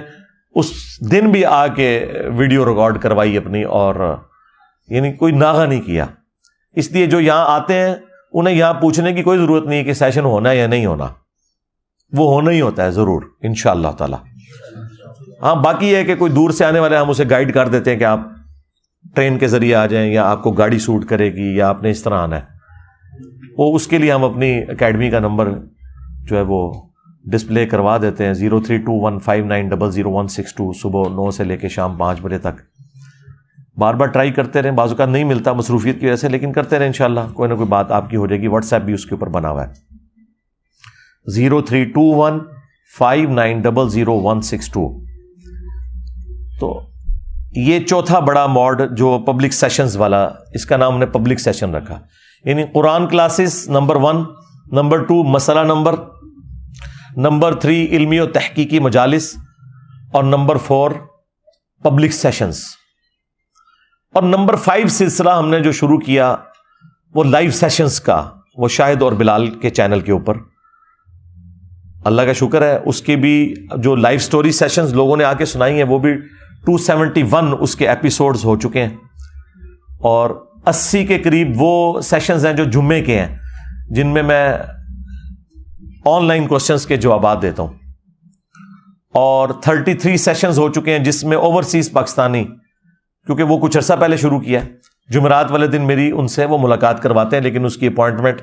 اس دن بھی آ کے ویڈیو ریکارڈ کروائی اپنی، اور یعنی کوئی ناغہ نہیں کیا۔ اس لیے جو یہاں آتے ہیں انہیں یہاں پوچھنے کی کوئی ضرورت نہیں کہ سیشن ہونا ہے یا نہیں ہونا، وہ ہونا ہی ہوتا ہے ضرور انشاءاللہ تعالی۔ ہاں باقی یہ ہے کہ کوئی دور سے آنے والے ہم اسے گائیڈ کر دیتے ہیں کہ آپ ٹرین کے ذریعے آ جائیں، یا آپ کو گاڑی سوٹ کرے گی، یا آپ نے اس طرح آنا ہے، وہ اس کے لیے ہم اپنی اکیڈمی کا نمبر جو ہے وہ ڈسپلے کروا دیتے ہیں 032159000162، صبح 9 سے لے کے شام 5 بجے تک۔ بار بار ٹرائی کرتے رہیں، بعض اوقات نہیں ملتا مصروفیت کی وجہ سے، لیکن کرتے رہیں، انشاءاللہ کوئی نہ کوئی بات آپ کی ہو جائے گی۔ واٹس ایپ بھی اس کے اوپر بنا ہوا ہے، 032159000162. تو یہ چوتھا بڑا موڈ جو پبلک سیشنز والا، اس کا نام ہم نے پبلک سیشن رکھا. یعنی قرآن کلاسز نمبر 1، نمبر 2 مسئلہ نمبر 3 علمی و تحقیقی مجالس، اور نمبر 4 پبلک سیشنز. اور نمبر 5 سلسلہ ہم نے جو شروع کیا وہ لائیو سیشنز کا، وہ شاہد اور بلال کے چینل کے اوپر. اللہ کا شکر ہے اس کے بھی جو لائیو سٹوری سیشنز لوگوں نے آ کے سنائی ہیں وہ بھی 271 اس کے ایپیسوڈز ہو چکے ہیں، اور 80 کے قریب وہ سیشنز ہیں جو جمعے کے ہیں، جن میں آن لائن کوسچنز کے جوابات دیتا ہوں. اور 33 سیشنز ہو چکے ہیں جس میں اوورسیز پاکستانی، کیونکہ وہ کچھ عرصہ پہلے شروع کیا ہے. جمعرات والے دن میری ان سے وہ ملاقات کرواتے ہیں، لیکن اس کی اپوائنٹمنٹ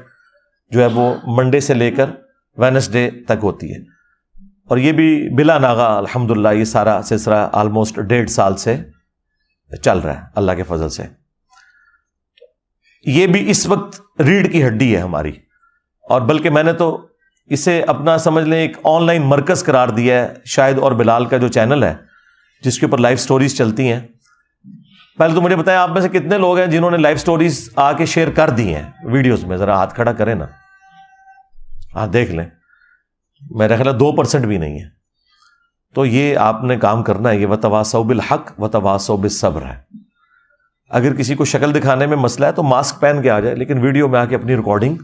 جو ہے وہ منڈے سے لے کر وینسڈے تک ہوتی ہے. اور یہ بھی بلا ناغہ الحمدللہ یہ سارا سلسلہ آلموسٹ 1.5 سال سے چل رہا ہے اللہ کے فضل سے. یہ بھی اس وقت ریڑھ کی ہڈی ہے ہماری، اور بلکہ میں نے تو اسے اپنا سمجھ لیں ایک آن لائن مرکز قرار دیا ہے. شاہد اور بلال کا جو چینل ہے جس کے اوپر لائیو سٹوریز چلتی ہیں. پہلے تو مجھے بتائیں آپ میں سے کتنے لوگ ہیں جنہوں نے لائیو سٹوریز آ کے شیئر کر دی ہیں ویڈیوز میں؟ ذرا ہاتھ کھڑا کریں نا، ہاں دیکھ لیں. میرا خیال ہے 2% بھی نہیں ہے. تو یہ آپ نے کام کرنا ہے. یہ وتواصوا بالحق وتواصوا بالصبر ہے. اگر کسی کو شکل دکھانے میں مسئلہ ہے تو ماسک پہن کے آ جائے، لیکن ویڈیو میں آ کے اپنی ریکارڈنگ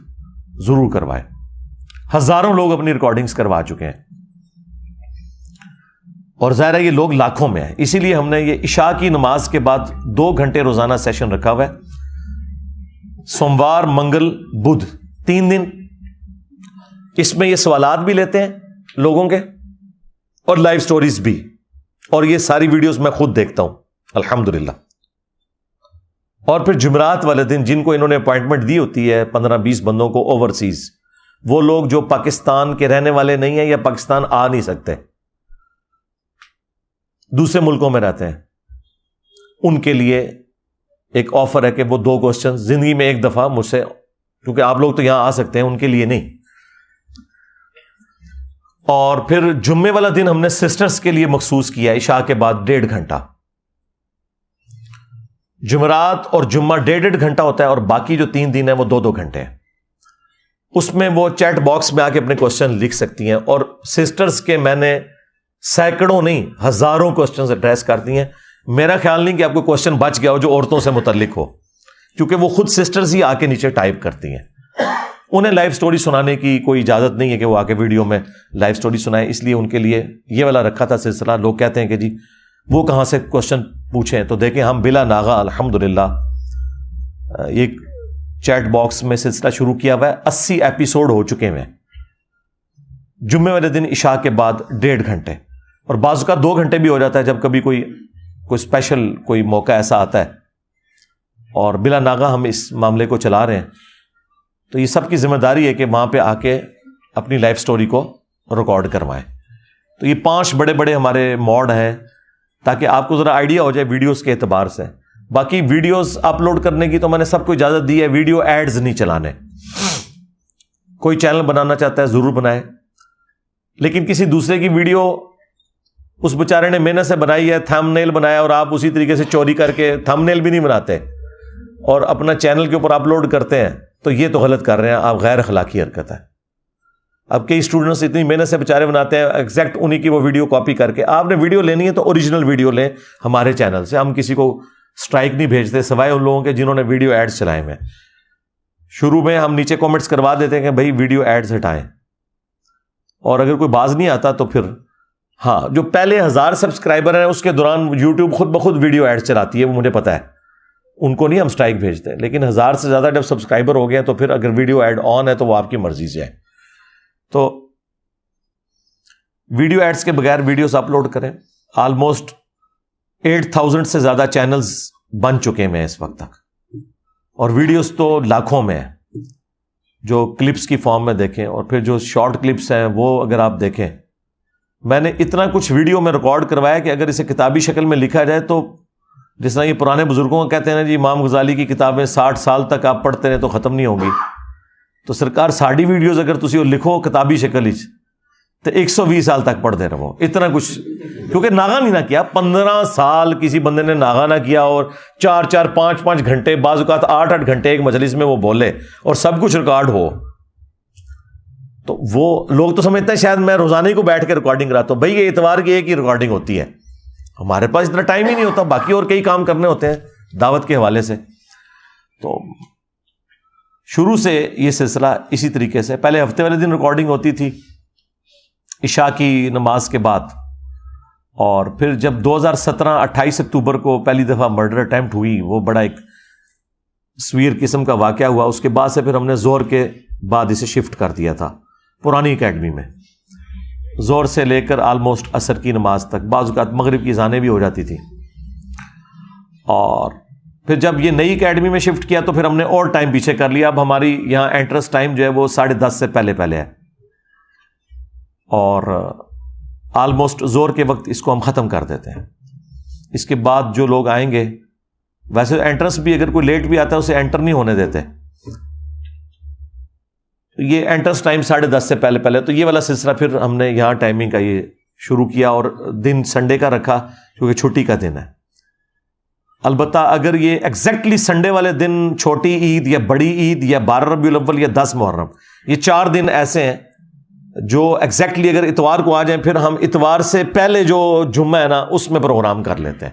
ضرور کروائے. ہزاروں لوگ اپنی ریکارڈنگز کروا چکے ہیں، اور ظاہر ہے یہ لوگ لاکھوں میں ہیں. اسی لیے ہم نے یہ عشاء کی نماز کے بعد 2 گھنٹے روزانہ سیشن رکھا ہوا ہے. سوموار، منگل، بدھ 3 دن. اس میں یہ سوالات بھی لیتے ہیں لوگوں کے اور لائیو سٹوریز بھی، اور یہ ساری ویڈیوز میں خود دیکھتا ہوں الحمدللہ. اور پھر جمعرات والے دن جن کو انہوں نے اپوائنٹمنٹ دی ہوتی ہے 15-20 بندوں کو اوورسیز، وہ لوگ جو پاکستان کے رہنے والے نہیں ہیں یا پاکستان آ نہیں سکتے، دوسرے ملکوں میں رہتے ہیں، ان کے لیے ایک آفر ہے کہ وہ 2 کوسچن زندگی میں ایک دفعہ مجھ سے، کیونکہ آپ لوگ تو یہاں آ سکتے ہیں، ان کے لیے نہیں. اور پھر جمعے والا دن ہم نے سسٹرز کے لیے مخصوص کیا ہے عشاء کے بعد 1.5 گھنٹہ. جمعرات اور جمعہ 1.5 گھنٹہ ہوتا ہے، اور باقی جو 3 دن ہیں وہ 2-2 گھنٹے ہیں. اس میں وہ چیٹ باکس میں آ کے اپنے کوسچن لکھ سکتی ہیں، اور سسٹرز کے میں نے سینکڑوں نہیں ہزاروں کوسچنز ایڈریس کرتی ہیں. میرا خیال نہیں کہ آپ کو کوسچن بچ گیا ہو جو عورتوں سے متعلق ہو، کیونکہ وہ خود سسٹرز ہی آ کے نیچے ٹائپ کرتی ہیں. انہیں لائیو سٹوری سنانے کی کوئی اجازت نہیں ہے کہ وہ آ کے ویڈیو میں لائیو سٹوری سنائیں، اس لیے ان کے لیے یہ والا رکھا تھا سلسلہ. لوگ کہتے ہیں کہ جی وہ کہاں سے کوسچن پوچھیں، تو دیکھیں ہم بلا ناغہ الحمدللہ ایک چیٹ باکس میں سلسلہ شروع کیا ہوا ہے. 80 ایپیسوڈ ہو چکے ہیں. جمعے والے دن عشاء کے بعد 1.5 گھنٹے، اور بعض کا 2 گھنٹے بھی ہو جاتا ہے جب کبھی کوئی اسپیشل کوئی موقع ایسا آتا ہے. اور بلا ناغہ ہم اس معاملے کو چلا رہے ہیں. تو یہ سب کی ذمہ داری ہے کہ وہاں پہ آ کے اپنی لائف سٹوری کو ریکارڈ کروائیں. تو یہ 5 بڑے بڑے ہمارے موڈ ہیں تاکہ آپ کو ذرا آئیڈیا ہو جائے ویڈیوز کے اعتبار سے. باقی ویڈیوز اپلوڈ کرنے کی تو میں نے سب کو اجازت دی ہے، ویڈیو ایڈز نہیں چلانے. کوئی چینل بنانا چاہتا ہے ضرور بنائے، لیکن کسی دوسرے کی ویڈیو اس بیچارے نے محنت سے بنائی ہے، تھم نیل بنایا، اور آپ اسی طریقے سے چوری کر کے تھم نیل بھی نہیں بناتے اور اپنا چینل کے اوپر اپلوڈ کرتے ہیں، تو یہ تو غلط کر رہے ہیں آپ، غیر اخلاقی حرکت ہے. اب کئی اسٹوڈنٹس اتنی محنت سے بیچارے بناتے ہیں ایگزیکٹ انہی کی وہ ویڈیو کاپی کر کے. آپ نے ویڈیو لینی ہے تو اوریجنل ویڈیو لیں ہمارے چینل سے. ہم کسی کو اسٹرائک نہیں بھیجتے سوائے ان لوگوں کے جنہوں نے ویڈیو ایڈز چلائے ہوئے. شروع میں ہم نیچے کامنٹس کروا دیتے ہیں کہ بھائی ویڈیو ایڈز ہٹائیں، اور اگر کوئی باز نہیں آتا تو پھر ہاں جو پہلے 1000 سبسکرائبر ہیں اس کے دوران یوٹیوب خود بخود ویڈیو ایڈز چلاتی ہے، وہ مجھے پتا ہے، ان کو نہیں ہم اسٹرائک بھیجتے. لیکن 1000 سے زیادہ جب سبسکرائبر ہو گئے تو پھر اگر ویڈیو ایڈ آن ہے تو وہ آپ کی مرضی سے ہے. تو ویڈیو ایڈز کے بغیر ویڈیوز اپلوڈ کریں. آلموسٹ 8000 سے زیادہ چینلز بن چکے ہیں اس وقت تک، اور ویڈیوز تو لاکھوں میں ہیں جو کلپس کی فارم میں دیکھیں. اور پھر جو شارٹ کلپس ہیں وہ اگر آپ دیکھیں، میں نے اتنا کچھ ویڈیو میں ریکارڈ کروایا کہ اگر اسے کتابی شکل میں لکھا جائے تو جس طرح یہ پرانے بزرگوں کو کہتے ہیں نا جی امام غزالی کی کتابیں 60 سال تک آپ پڑھتے رہے تو ختم نہیں ہوں گی. تو سرکار ساڑی ویڈیوز اگر تسی وہ لکھو کتابی شکل وچ تو 120 سال تک پڑھتے رہو اتنا کچھ, کیونکہ ناغا نہیں نہ کیا. 15 سال کسی بندے نے ناغا نہ کیا اور 4 5 گھنٹے, بعض اوقات 8 گھنٹے ایک مجلس میں وہ بولے اور سب کچھ ریکارڈ ہو, تو وہ لوگ تو سمجھتے ہیں شاید میں روزانہ ہی کو بیٹھ کے ریکارڈنگ کراتا ہوں. بھائی یہ اتوار کی ایک ہی ریکارڈنگ ہوتی ہے, ہمارے پاس اتنا ٹائم ہی نہیں ہوتا, باقی اور کئی کام کرنے ہوتے ہیں دعوت کے حوالے سے. تو شروع سے یہ سلسلہ اسی طریقے سے, پہلے ہفتے والے دن ریکارڈنگ ہوتی تھی عشاء کی نماز کے بعد, اور پھر جب 2017 28 اکتوبر کو پہلی دفعہ مرڈر اٹیمپٹ ہوئی, وہ بڑا ایک سویر قسم کا واقعہ ہوا, اس کے بعد سے پھر ہم نے زور کے بعد اسے شفٹ کر دیا تھا پرانی اکیڈمی میں, زور سے لے کر آلموسٹ عصر کی نماز تک, بعض اوقات مغرب کی اذانیں بھی ہو جاتی تھی. اور پھر جب یہ نئی اکیڈمی میں شفٹ کیا تو پھر ہم نے اور ٹائم پیچھے کر لیا. اب ہماری یہاں انٹرنس ٹائم جو ہے وہ 10:30 سے پہلے ہے, اور آلموسٹ زور کے وقت اس کو ہم ختم کر دیتے ہیں. اس کے بعد جو لوگ آئیں گے, ویسے انٹرنس بھی اگر کوئی لیٹ بھی آتا ہے اسے انٹر نہیں ہونے دیتے, یہ انٹرنس ٹائم 10:30 سے پہلے, تو یہ والا سلسلہ پھر ہم نے یہاں ٹائمنگ کا یہ شروع کیا, اور دن سنڈے کا رکھا کیونکہ چھٹی کا دن ہے. البتہ اگر یہ ایگزیکٹلی سنڈے والے دن چھوٹی عید یا بڑی عید یا 12 ربیع الاول یا 10 محرم, یہ 4 دن ایسے ہیں جو ایگزیکٹلی اگر اتوار کو آ جائیں, پھر ہم اتوار سے پہلے جو جمعہ ہے نا اس میں پروگرام کر لیتے ہیں.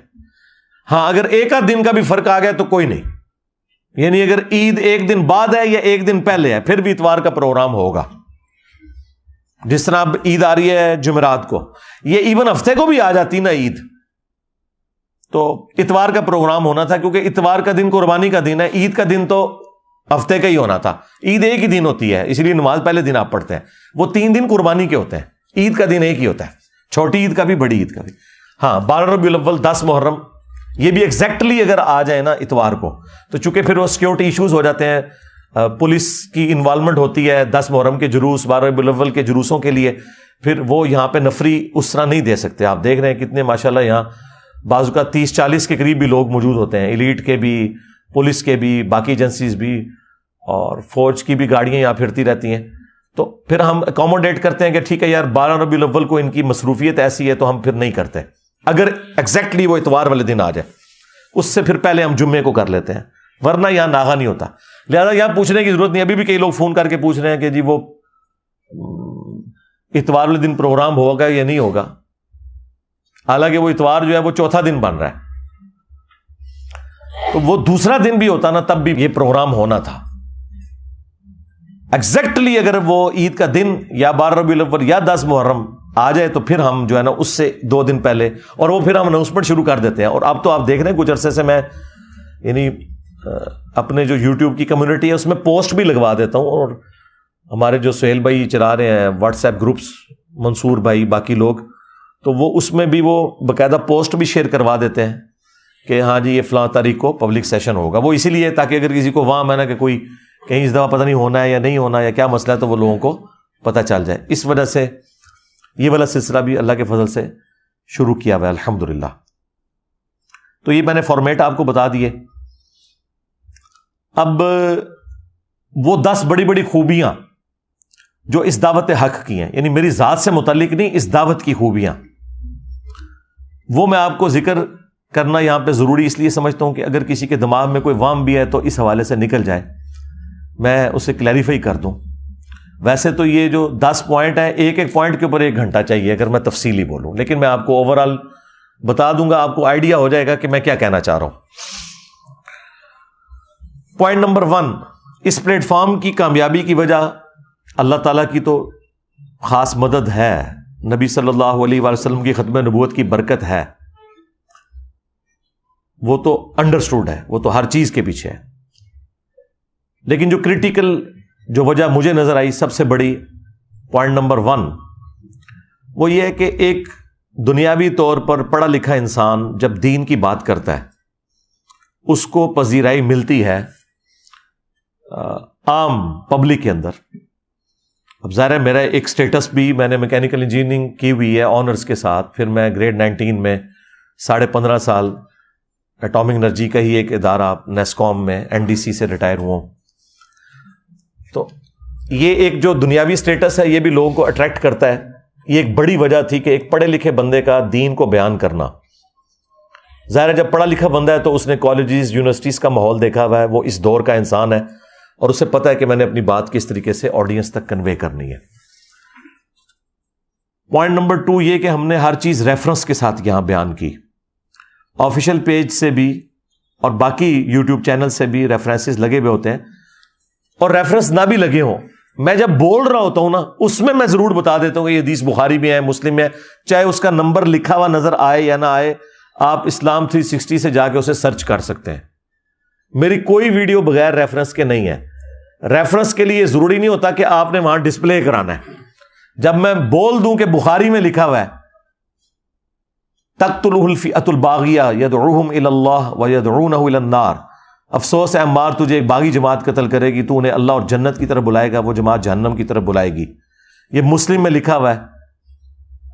ہاں اگر ایک آدھ دن کا بھی فرق آ گیا تو کوئی نہیں, یعنی اگر عید ایک دن بعد ہے یا ایک دن پہلے ہے پھر بھی اتوار کا پروگرام ہوگا. جس طرح اب عید آ رہی ہے جمعرات کو, یہ ایون ہفتے کو بھی آ جاتی نا عید, تو اتوار کا پروگرام ہونا تھا, کیونکہ اتوار کا دن قربانی کا دن ہے, عید کا دن تو ہفتے کا ہی ہونا تھا. عید ایک ہی دن ہوتی ہے, اس لیے نماز پہلے دن آپ پڑھتے ہیں. وہ 3 دن قربانی کے ہوتے ہیں, عید کا دن ایک ہی ہوتا ہے, چھوٹی عید کا بھی بڑی عید کا بھی. ہاں 12 ربیع الاول 10 محرم یہ بھی ایگزیکٹلی اگر آ جائے نا اتوار کو, تو چونکہ پھر وہ سیکورٹی ایشوز ہو جاتے ہیں, پولیس کی انوالومنٹ ہوتی ہے 10 محرم کے جلوس 12 ربیع الاول کے جلوسوں کے لیے, پھر وہ یہاں پہ نفری اس طرح نہیں دے سکتے. آپ دیکھ رہے ہیں کتنے ماشاءاللہ یہاں بعض کا 30-40 کے قریب بھی لوگ موجود ہوتے ہیں, ایلیٹ کے بھی, پولیس کے بھی, باقی ایجنسیز بھی, اور فوج کی بھی گاڑیاں یہاں پھرتی رہتی ہیں. تو پھر ہم اکوموڈیٹ کرتے ہیں کہ ٹھیک ہے یار 12 ربیع الاول کو ان کی مصروفیت ایسی ہے تو ہم پھر نہیں کرتے, اگر ایگزیکٹلی وہ اتوار والے دن آ جائے اس سے پھر پہلے ہم جمعے کو کر لیتے ہیں, ورنہ یہاں ناغا نہیں ہوتا. لہذا یہاں پوچھنے کی ضرورت نہیں. ابھی بھی کئی لوگ فون کر کے پوچھ رہے ہیں کہ جی وہ اتوار والے دن پروگرام ہوگا یا نہیں ہوگا, حالانکہ وہ اتوار جو ہے وہ چوتھا دن بن رہا ہے, تو وہ دوسرا دن بھی ہوتا نا تب بھی یہ پروگرام ہونا تھا. ایگزیکٹلی اگر وہ عید کا دن یا 12 ربیع الاول یا 10 محرم آ جائے تو پھر ہم جو ہے نا اس سے 2 دن پہلے, اور وہ پھر ہم اناؤنسمنٹ شروع کر دیتے ہیں. اور اب تو آپ دیکھ رہے ہیں کچھ عرصے سے میں یعنی اپنے جو یوٹیوب کی کمیونٹی ہے اس میں پوسٹ بھی لگوا دیتا ہوں, اور ہمارے جو سہیل بھائی چلا رہے ہیں واٹس ایپ گروپس, منصور بھائی, باقی لوگ, تو وہ اس میں بھی وہ باقاعدہ پوسٹ بھی شیئر کروا دیتے ہیں کہ ہاں جی یہ فلاں تاریخ کو پبلک سیشن ہوگا. وہ اسی لیے تاکہ اگر کسی کو وہاں میں نا کہ کوئی کہیں اس دفعہ پتہ نہیں ہونا ہے یا نہیں ہونا یا کیا مسئلہ ہے تو وہ لوگوں کو پتہ چل جائے. اس وجہ سے یہ والا سلسلہ بھی اللہ کے فضل سے شروع کیا ہوا ہے الحمدللہ. تو یہ میں نے فارمیٹ آپ کو بتا دیے. اب وہ 10 بڑی بڑی خوبیاں جو اس دعوت حق کی ہیں, یعنی میری ذات سے متعلق نہیں, اس دعوت کی خوبیاں, وہ میں آپ کو ذکر کرنا یہاں پہ ضروری اس لیے سمجھتا ہوں کہ اگر کسی کے دماغ میں کوئی وام بھی ہے تو اس حوالے سے نکل جائے, میں اسے کلیریفائی کر دوں. ویسے تو یہ جو 10 پوائنٹ ہیں, ایک ایک پوائنٹ کے اوپر 1 گھنٹہ چاہیے اگر میں تفصیلی بولوں, لیکن میں آپ کو اوور آل بتا دوں گا, آپ کو آئیڈیا ہو جائے گا کہ میں کیا کہنا چاہ رہا ہوں. پوائنٹ نمبر 1, اس پلیٹ فارم کی کامیابی کی وجہ اللہ تعالیٰ کی تو خاص مدد ہے, نبی صلی اللہ علیہ وآلہ وسلم کی ختم نبوت کی برکت ہے, وہ تو انڈرسٹوڈ ہے, وہ تو ہر چیز کے پیچھے ہے. لیکن جو کریٹیکل جو وجہ مجھے نظر آئی سب سے بڑی, پوائنٹ نمبر 1, وہ یہ ہے کہ ایک دنیاوی طور پر پڑھا لکھا انسان جب دین کی بات کرتا ہے اس کو پذیرائی ملتی ہے عام پبلک کے اندر. اب ظاہر ہے میرا ایک سٹیٹس بھی, میں نے میکینیکل انجینئرنگ کی ہوئی ہے آنرز کے ساتھ, پھر میں گریڈ 19 میں 15.5 سال ایٹامک انرجی کا ہی ایک ادارہ نیسکوم میں NDC سے ریٹائر ہوا ہوں. تو یہ ایک جو دنیاوی سٹیٹس ہے یہ بھی لوگوں کو اٹریکٹ کرتا ہے. یہ ایک بڑی وجہ تھی کہ ایک پڑھے لکھے بندے کا دین کو بیان کرنا. ظاہر ہے جب پڑھا لکھا بندہ ہے تو اس نے کالجز یونیورسٹیز کا ماحول دیکھا ہوا ہے, وہ اس دور کا انسان ہے اور اسے پتہ ہے کہ میں نے اپنی بات کس طریقے سے آڈینس تک کنوے کرنی ہے. پوائنٹ نمبر 2 یہ کہ ہم نے ہر چیز ریفرنس کے ساتھ یہاں بیان کی. آفیشیل پیج سے بھی اور باقی یوٹیوب چینل سے بھی ریفرنسز لگے ہوئے ہوتے ہیں, اور ریفرنس نہ بھی لگے ہوں, میں جب بول رہا ہوتا ہوں نا اس میں ضرور بتا دیتا ہوں کہ یہ حدیث بخاری میں ہے, مسلم میں ہے, چاہے اس کا نمبر لکھا ہوا نظر آئے یا نہ آئے. آپ اسلام 360 سے جا کے اسے سرچ کر سکتے ہیں. میری کوئی ویڈیو بغیر ریفرنس کے نہیں ہے. ریفرنس کے لیے ضروری نہیں ہوتا کہ آپ نے وہاں ڈسپلے کرانا ہے. جب میں بول دوں کہ بخاری میں لکھا ہوا ہے تقتلہ الفئۃ الباغیہ یدعوہم الی اللہ ویدعونہ الی النار, افسوس ہے عمار تجھے ایک باغی جماعت قتل کرے گی, تو انہیں اللہ اور جنت کی طرف بلائے گا, وہ جماعت جہنم کی طرف بلائے گی. یہ مسلم میں لکھا ہوا ہے.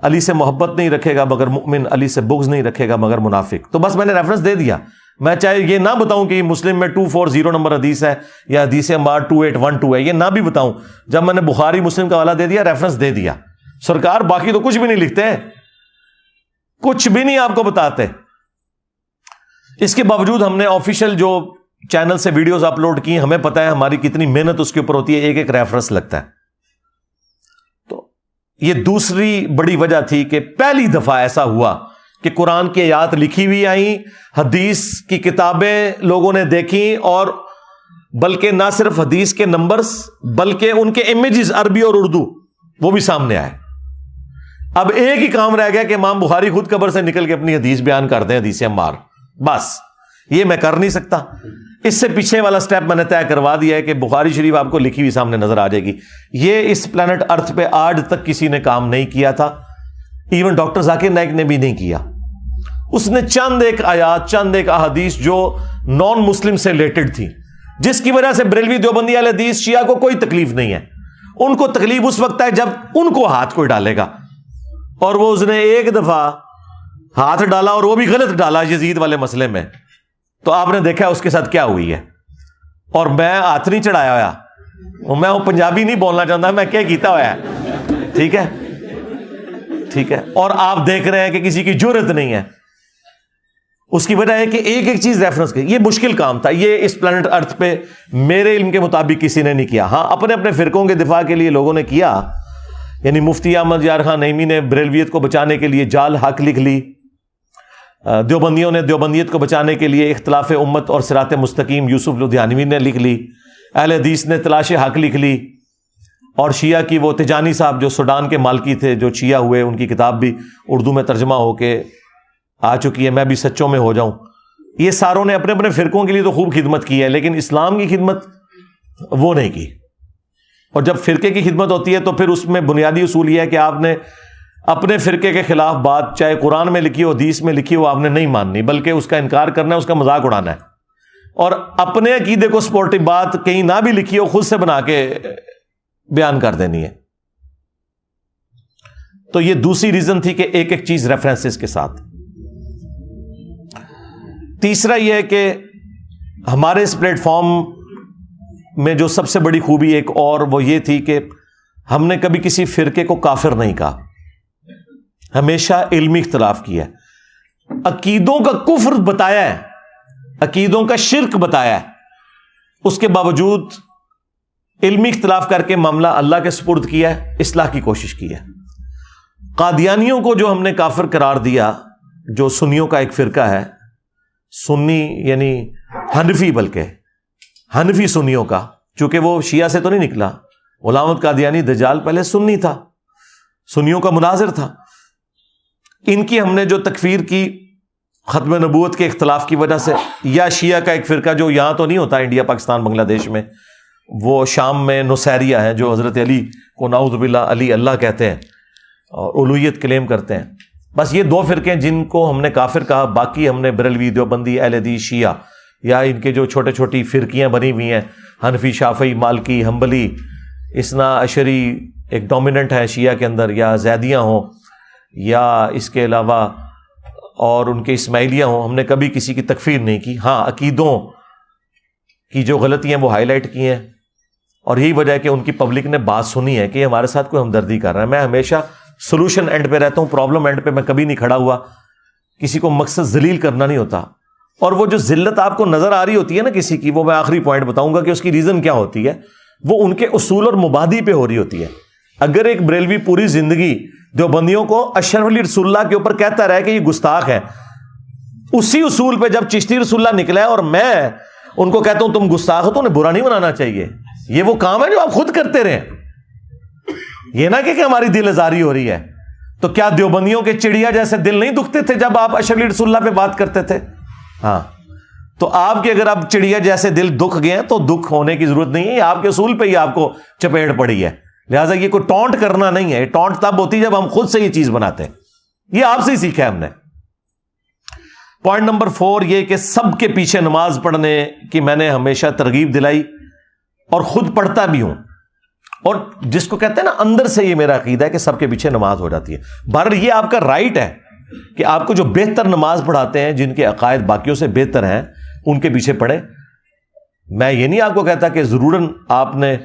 علی سے محبت نہیں رکھے گا مگر مؤمن, علی سے بغض نہیں رکھے گا مگر منافق. تو بس میں نے ریفرنس دے دیا. میں چاہے یہ نہ بتاؤں کہ یہ مسلم میں 240 نمبر حدیث ہے یا حدیث عمار 2812 ہے, یہ نہ بھی بتاؤں. جب میں نے بخاری مسلم کا حوالہ دے دیا, ریفرنس دے دیا. سرکار باقی تو کچھ بھی نہیں لکھتے, کچھ بھی نہیں آپ کو بتاتے. اس کے باوجود ہم نے آفیشیل جو چینل سے ویڈیوز اپلوڈ کی, ہمیں پتا ہے ہماری کتنی محنت اس کے اوپر ہوتی ہے, ایک ایک ریفرنس لگتا ہے. تو یہ دوسری بڑی وجہ تھی کہ پہلی دفعہ ایسا ہوا کہ قرآن کی آیات لکھی ہوئی آئیں, حدیث کی کتابیں لوگوں نے دیکھیں, اور بلکہ نہ صرف حدیث کے نمبرز بلکہ ان کے امیجز عربی اور اردو وہ بھی سامنے آئے. اب ایک ہی کام رہ گیا کہ امام بخاری خود قبر سے نکل کے اپنی حدیث بیان کر دیں, حدیث عمار. بس یہ میں کر نہیں سکتا. اس سے پیچھے والا سٹیپ میں نے طے کروا دیا ہے کہ بخاری شریف آپ کو لکھی ہوئی سامنے نظر آ جائے گی. یہ اس پلانٹ ارتھ پہ آج تک کسی نے کام نہیں کیا تھا, ایون ڈاکٹر ذاکر نائک نے بھی نہیں کیا. اس نے چند ایک آیات, چند ایک احادیث جو نان مسلم سے ریلیٹڈ تھی, جس کی وجہ سے بریلوی دیوبندی اہل حدیث شیعہ کو کوئی تکلیف نہیں ہے. ان کو تکلیف اس وقت ہے جب ان کو ہاتھ کوئی ڈالے گا, اور وہ اس نے ایک دفعہ ہاتھ ڈالا اور وہ بھی غلط ڈالا یزید والے مسئلے میں, تو آپ نے دیکھا اس کے ساتھ کیا ہوئی ہے. اور میں ہاتھ نہیں چڑھایا ہوا, میں وہ پنجابی نہیں بولنا چاہتا, میں کیا کیتا ہوا ہے, ٹھیک ہے ٹھیک ہے. اور آپ دیکھ رہے ہیں کہ کسی کی جرت نہیں ہے. اس کی وجہ ہے کہ ایک ایک چیز ریفرنس کی. یہ مشکل کام تھا, یہ اس پلانٹ ارتھ پہ میرے علم کے مطابق کسی نے نہیں کیا. ہاں اپنے اپنے فرقوں کے دفاع کے لیے لوگوں نے کیا, یعنی مفتی احمد یار خان نعیمی نے بریلویت کو بچانے کے لیے جال حق لکھ لی, دیوبندیوں نے دیوبندیت کو بچانے کے لیے اختلاف امت اور صراط مستقیم یوسف لدھیانوی نے لکھ لی, اہل حدیث نے تلاش حق لکھ لی, اور شیعہ کی وہ تجانی صاحب جو سوڈان کے مالکی تھے جو شیعہ ہوئے, ان کی کتاب بھی اردو میں ترجمہ ہو کے آ چکی ہے, میں بھی سچوں میں ہو جاؤں. یہ ساروں نے اپنے اپنے فرقوں کے لیے تو خوب خدمت کی ہے, لیکن اسلام کی خدمت وہ نہیں کی. اور جب فرقے کی خدمت ہوتی ہے تو پھر اس میں بنیادی اصول یہ ہے کہ آپ نے اپنے فرقے کے خلاف بات چاہے قرآن میں لکھی ہو حدیث میں لکھی ہو آپ نے نہیں ماننی, بلکہ اس کا انکار کرنا ہے, اس کا مذاق اڑانا ہے. اور اپنے عقیدے کو سپورٹو بات کہیں نہ بھی لکھی ہو خود سے بنا کے بیان کر دینی ہے. تو یہ دوسری ریزن تھی کہ ایک ایک چیز ریفرنسز کے ساتھ. تیسرا یہ ہے کہ ہمارے اس پلیٹ فارم میں جو سب سے بڑی خوبی ایک اور وہ یہ تھی کہ ہم نے کبھی کسی فرقے کو کافر نہیں کہا, ہمیشہ علمی اختلاف کیا ہے, عقیدوں کا کفر بتایا ہے, عقیدوں کا شرک بتایا ہے, اس کے باوجود علمی اختلاف کر کے معاملہ اللہ کے سپرد کیا ہے, اصلاح کی کوشش کی ہے. قادیانیوں کو جو ہم نے کافر قرار دیا, جو سنیوں کا ایک فرقہ ہے, سنی یعنی حنفی, بلکہ حنفی سنیوں کا, چونکہ وہ شیعہ سے تو نہیں نکلا, غلام احمد قادیانی دجال پہلے سنی تھا, سنیوں کا مناظر تھا. ان کی ہم نے جو تکفیر کی ختم نبوت کے اختلاف کی وجہ سے, یا شیعہ کا ایک فرقہ جو یہاں تو نہیں ہوتا, انڈیا پاکستان بنگلہ دیش میں, وہ شام میں نصیریہ ہیں جو حضرت علی کو نعوذ باللہ علی اللہ کہتے ہیں اور الوہیت کلیم کرتے ہیں. بس یہ دو فرقے جن کو ہم نے کافر کہا. باقی ہم نے بریلوی, دیوبندی, اہل حدیث, شیعہ, یا ان کے جو چھوٹے چھوٹی فرقیاں بنی ہوئی ہیں, حنفی, شافعی, مالکی, حنبلی, اثنا عشری ایک ڈومیننٹ ہے شیعہ کے اندر, یا زیدیاں ہوں, یا اس کے علاوہ اور ان کے اسماعیلیہ ہوں, ہم نے کبھی کسی کی تکفیر نہیں کی. ہاں عقیدوں کی جو غلطیاں وہ ہائی لائٹ کی ہیں, اور یہی وجہ ہے کہ ان کی پبلک نے بات سنی ہے کہ ہمارے ساتھ کوئی ہمدردی کر رہا ہے. میں ہمیشہ سولوشن اینڈ پہ رہتا ہوں, پرابلم اینڈ پہ میں کبھی نہیں کھڑا ہوا. کسی کو مقصد ذلیل کرنا نہیں ہوتا. اور وہ جو ذلت آپ کو نظر آ رہی ہوتی ہے نا کسی کی, وہ میں آخری پوائنٹ بتاؤں گا کہ اس کی ریزن کیا ہوتی ہے. وہ ان کے اصول اور مبادی پہ ہو رہی ہوتی ہے. اگر ایک بریلوی پوری زندگی دیوبندیوں کو اشرف علی رسول اللہ کے اوپر کہتا رہا کہ یہ گستاخ ہے, اسی اصول پہ جب چشتی رسول اللہ نکلا ہے اور میں ان کو کہتا ہوں تم گستاخ ہو, تو انہیں برا نہیں بنانا چاہیے. یہ وہ کام ہے جو آپ خود کرتے رہے, یہ نہ کہ ہماری دل آزاری ہو رہی ہے. تو کیا دیوبندیوں کے چڑیا جیسے دل نہیں دکھتے تھے جب آپ اشرف علی رسول اللہ پہ بات کرتے تھے؟ ہاں, تو آپ کے اگر آپ چڑیا جیسے دل دکھ گئے ہیں تو دکھ ہونے کی ضرورت نہیں ہے. آپ کے اصول پہ ہی آپ کو چپیڑ پڑی ہے. لہٰذا یہ کوئی ٹونٹ کرنا نہیں ہے. ٹونٹ تب ہوتی ہے جب ہم خود سے یہ چیز بناتے ہیں. یہ آپ سے ہی سیکھا ہے ہم نے. پوائنٹ نمبر 4 یہ کہ سب کے پیچھے نماز پڑھنے کی میں نے ہمیشہ ترغیب دلائی اور خود پڑھتا بھی ہوں. اور جس کو کہتے ہیں نا اندر سے یہ میرا عقیدہ ہے کہ سب کے پیچھے نماز ہو جاتی ہے. بہرحال یہ آپ کا رائٹ ہے کہ آپ کو جو بہتر نماز پڑھاتے ہیں, جن کے عقائد باقیوں سے بہتر ہیں, ان کے پیچھے پڑھیں. میں یہ نہیں آپ کو کہتا کہ ضروراً آپ نے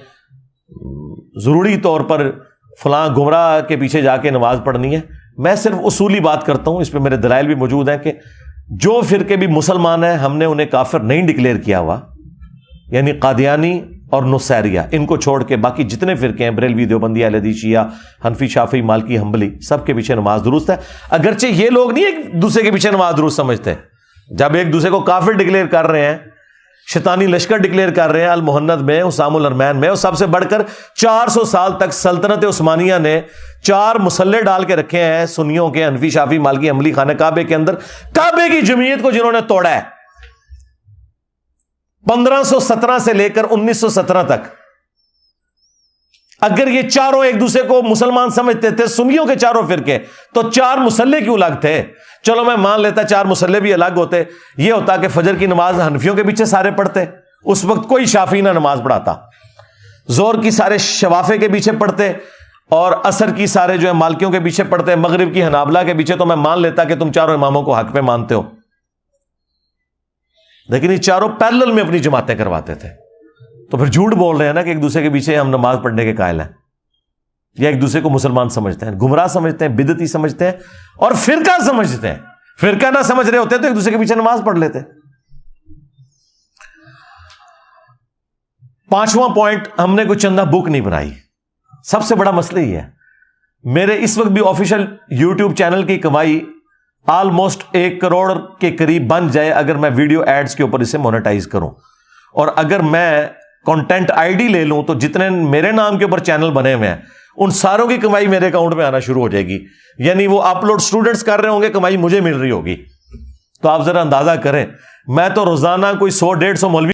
ضروری طور پر فلاں گمراہ کے پیچھے جا کے نماز پڑھنی ہے. میں صرف اصولی بات کرتا ہوں. اس پہ میرے دلائل بھی موجود ہیں کہ جو فرقے بھی مسلمان ہیں ہم نے انہیں کافر نہیں ڈکلیئر کیا ہوا. یعنی قادیانی اور نصیریہ, ان کو چھوڑ کے باقی جتنے فرقے ہیں, بریلوی, دیوبندی, اہل حدیث, شیعہ, حنفی, شافعی, مالکی, حنبلی, سب کے پیچھے نماز درست ہے. اگرچہ یہ لوگ نہیں ایک دوسرے کے پیچھے نماز درست سمجھتے. جب ایک دوسرے کو کافر ڈکلیئر کر رہے ہیں, شیطانی لشکر ڈکلیئر کر رہے ہیں المہند میں, حسام الارمین میں, اور سب سے بڑھ کر 400 سال تک سلطنت عثمانیہ نے 4 مسلح ڈال کے رکھے ہیں سنیوں کے, حنفی, شافعی, مالکی, حنبلی, خانہ کعبے کے اندر. کعبے کی جمعیت کو جنہوں نے توڑا ہے 1517 سے لے کر 1917 تک. اگر یہ چاروں ایک دوسرے کو مسلمان سمجھتے تھے, سنیوں کے چاروں فرقے, تو 4 مسلح کیوں الگ تھے؟ چلو میں مان لیتا 4 مسلح بھی الگ ہوتے. یہ ہوتا کہ فجر کی نماز حنفیوں کے پیچھے سارے پڑھتے, اس وقت کوئی شافعی نہ نماز پڑھاتا. زور کی سارے شوافے کے پیچھے پڑھتے, اور عصر کی سارے جو ہے مالکیوں کے پیچھے پڑھتے, مغرب کی حنابلہ کے پیچھے. تو میں مان لیتا کہ تم چاروں اماموں کو حق پہ مانتے ہو. لیکن یہ چاروں پیرلل میں اپنی جماعتیں کرواتے تھے. تو پھر جھوٹ بول رہے ہیں نا کہ ایک دوسرے کے پیچھے ہم نماز پڑھنے کے قائل ہیں, یا ایک دوسرے کو مسلمان سمجھتے ہیں, گمراہ سمجھتے ہیں, بدعتی سمجھتے ہیں, اور فرقہ سمجھتے ہیں. فرقہ نہ سمجھ رہے ہوتے تو ایک دوسرے کے پیچھے نماز پڑھ لیتے. 5واں پوائنٹ, ہم نے کوئی چندہ بک نہیں بنائی. سب سے بڑا مسئلہ یہ ہے. میرے اس وقت بھی آفیشیل یوٹیوب چینل کی کمائی آلموسٹ 1 کروڑ کے قریب بن جائے اگر میں ویڈیو ایڈز کے اوپر اسے مونیٹائز کروں. اور اگر میں کنٹینٹ آئی ڈی لے لوں تو جتنے میرے نام کے اوپر چینل بنے ہوئے ہیں ان ساروں کی کمائی میرے اکاؤنٹ میں آنا شروع ہو جائے گی. یعنی وہ اپلوڈ اسٹوڈنٹس کر رہے ہوں گے, کمائی مجھے مل رہی ہوگی. تو آپ ذرا اندازہ کریں, میں تو روزانہ کوئی 100-150 مولوی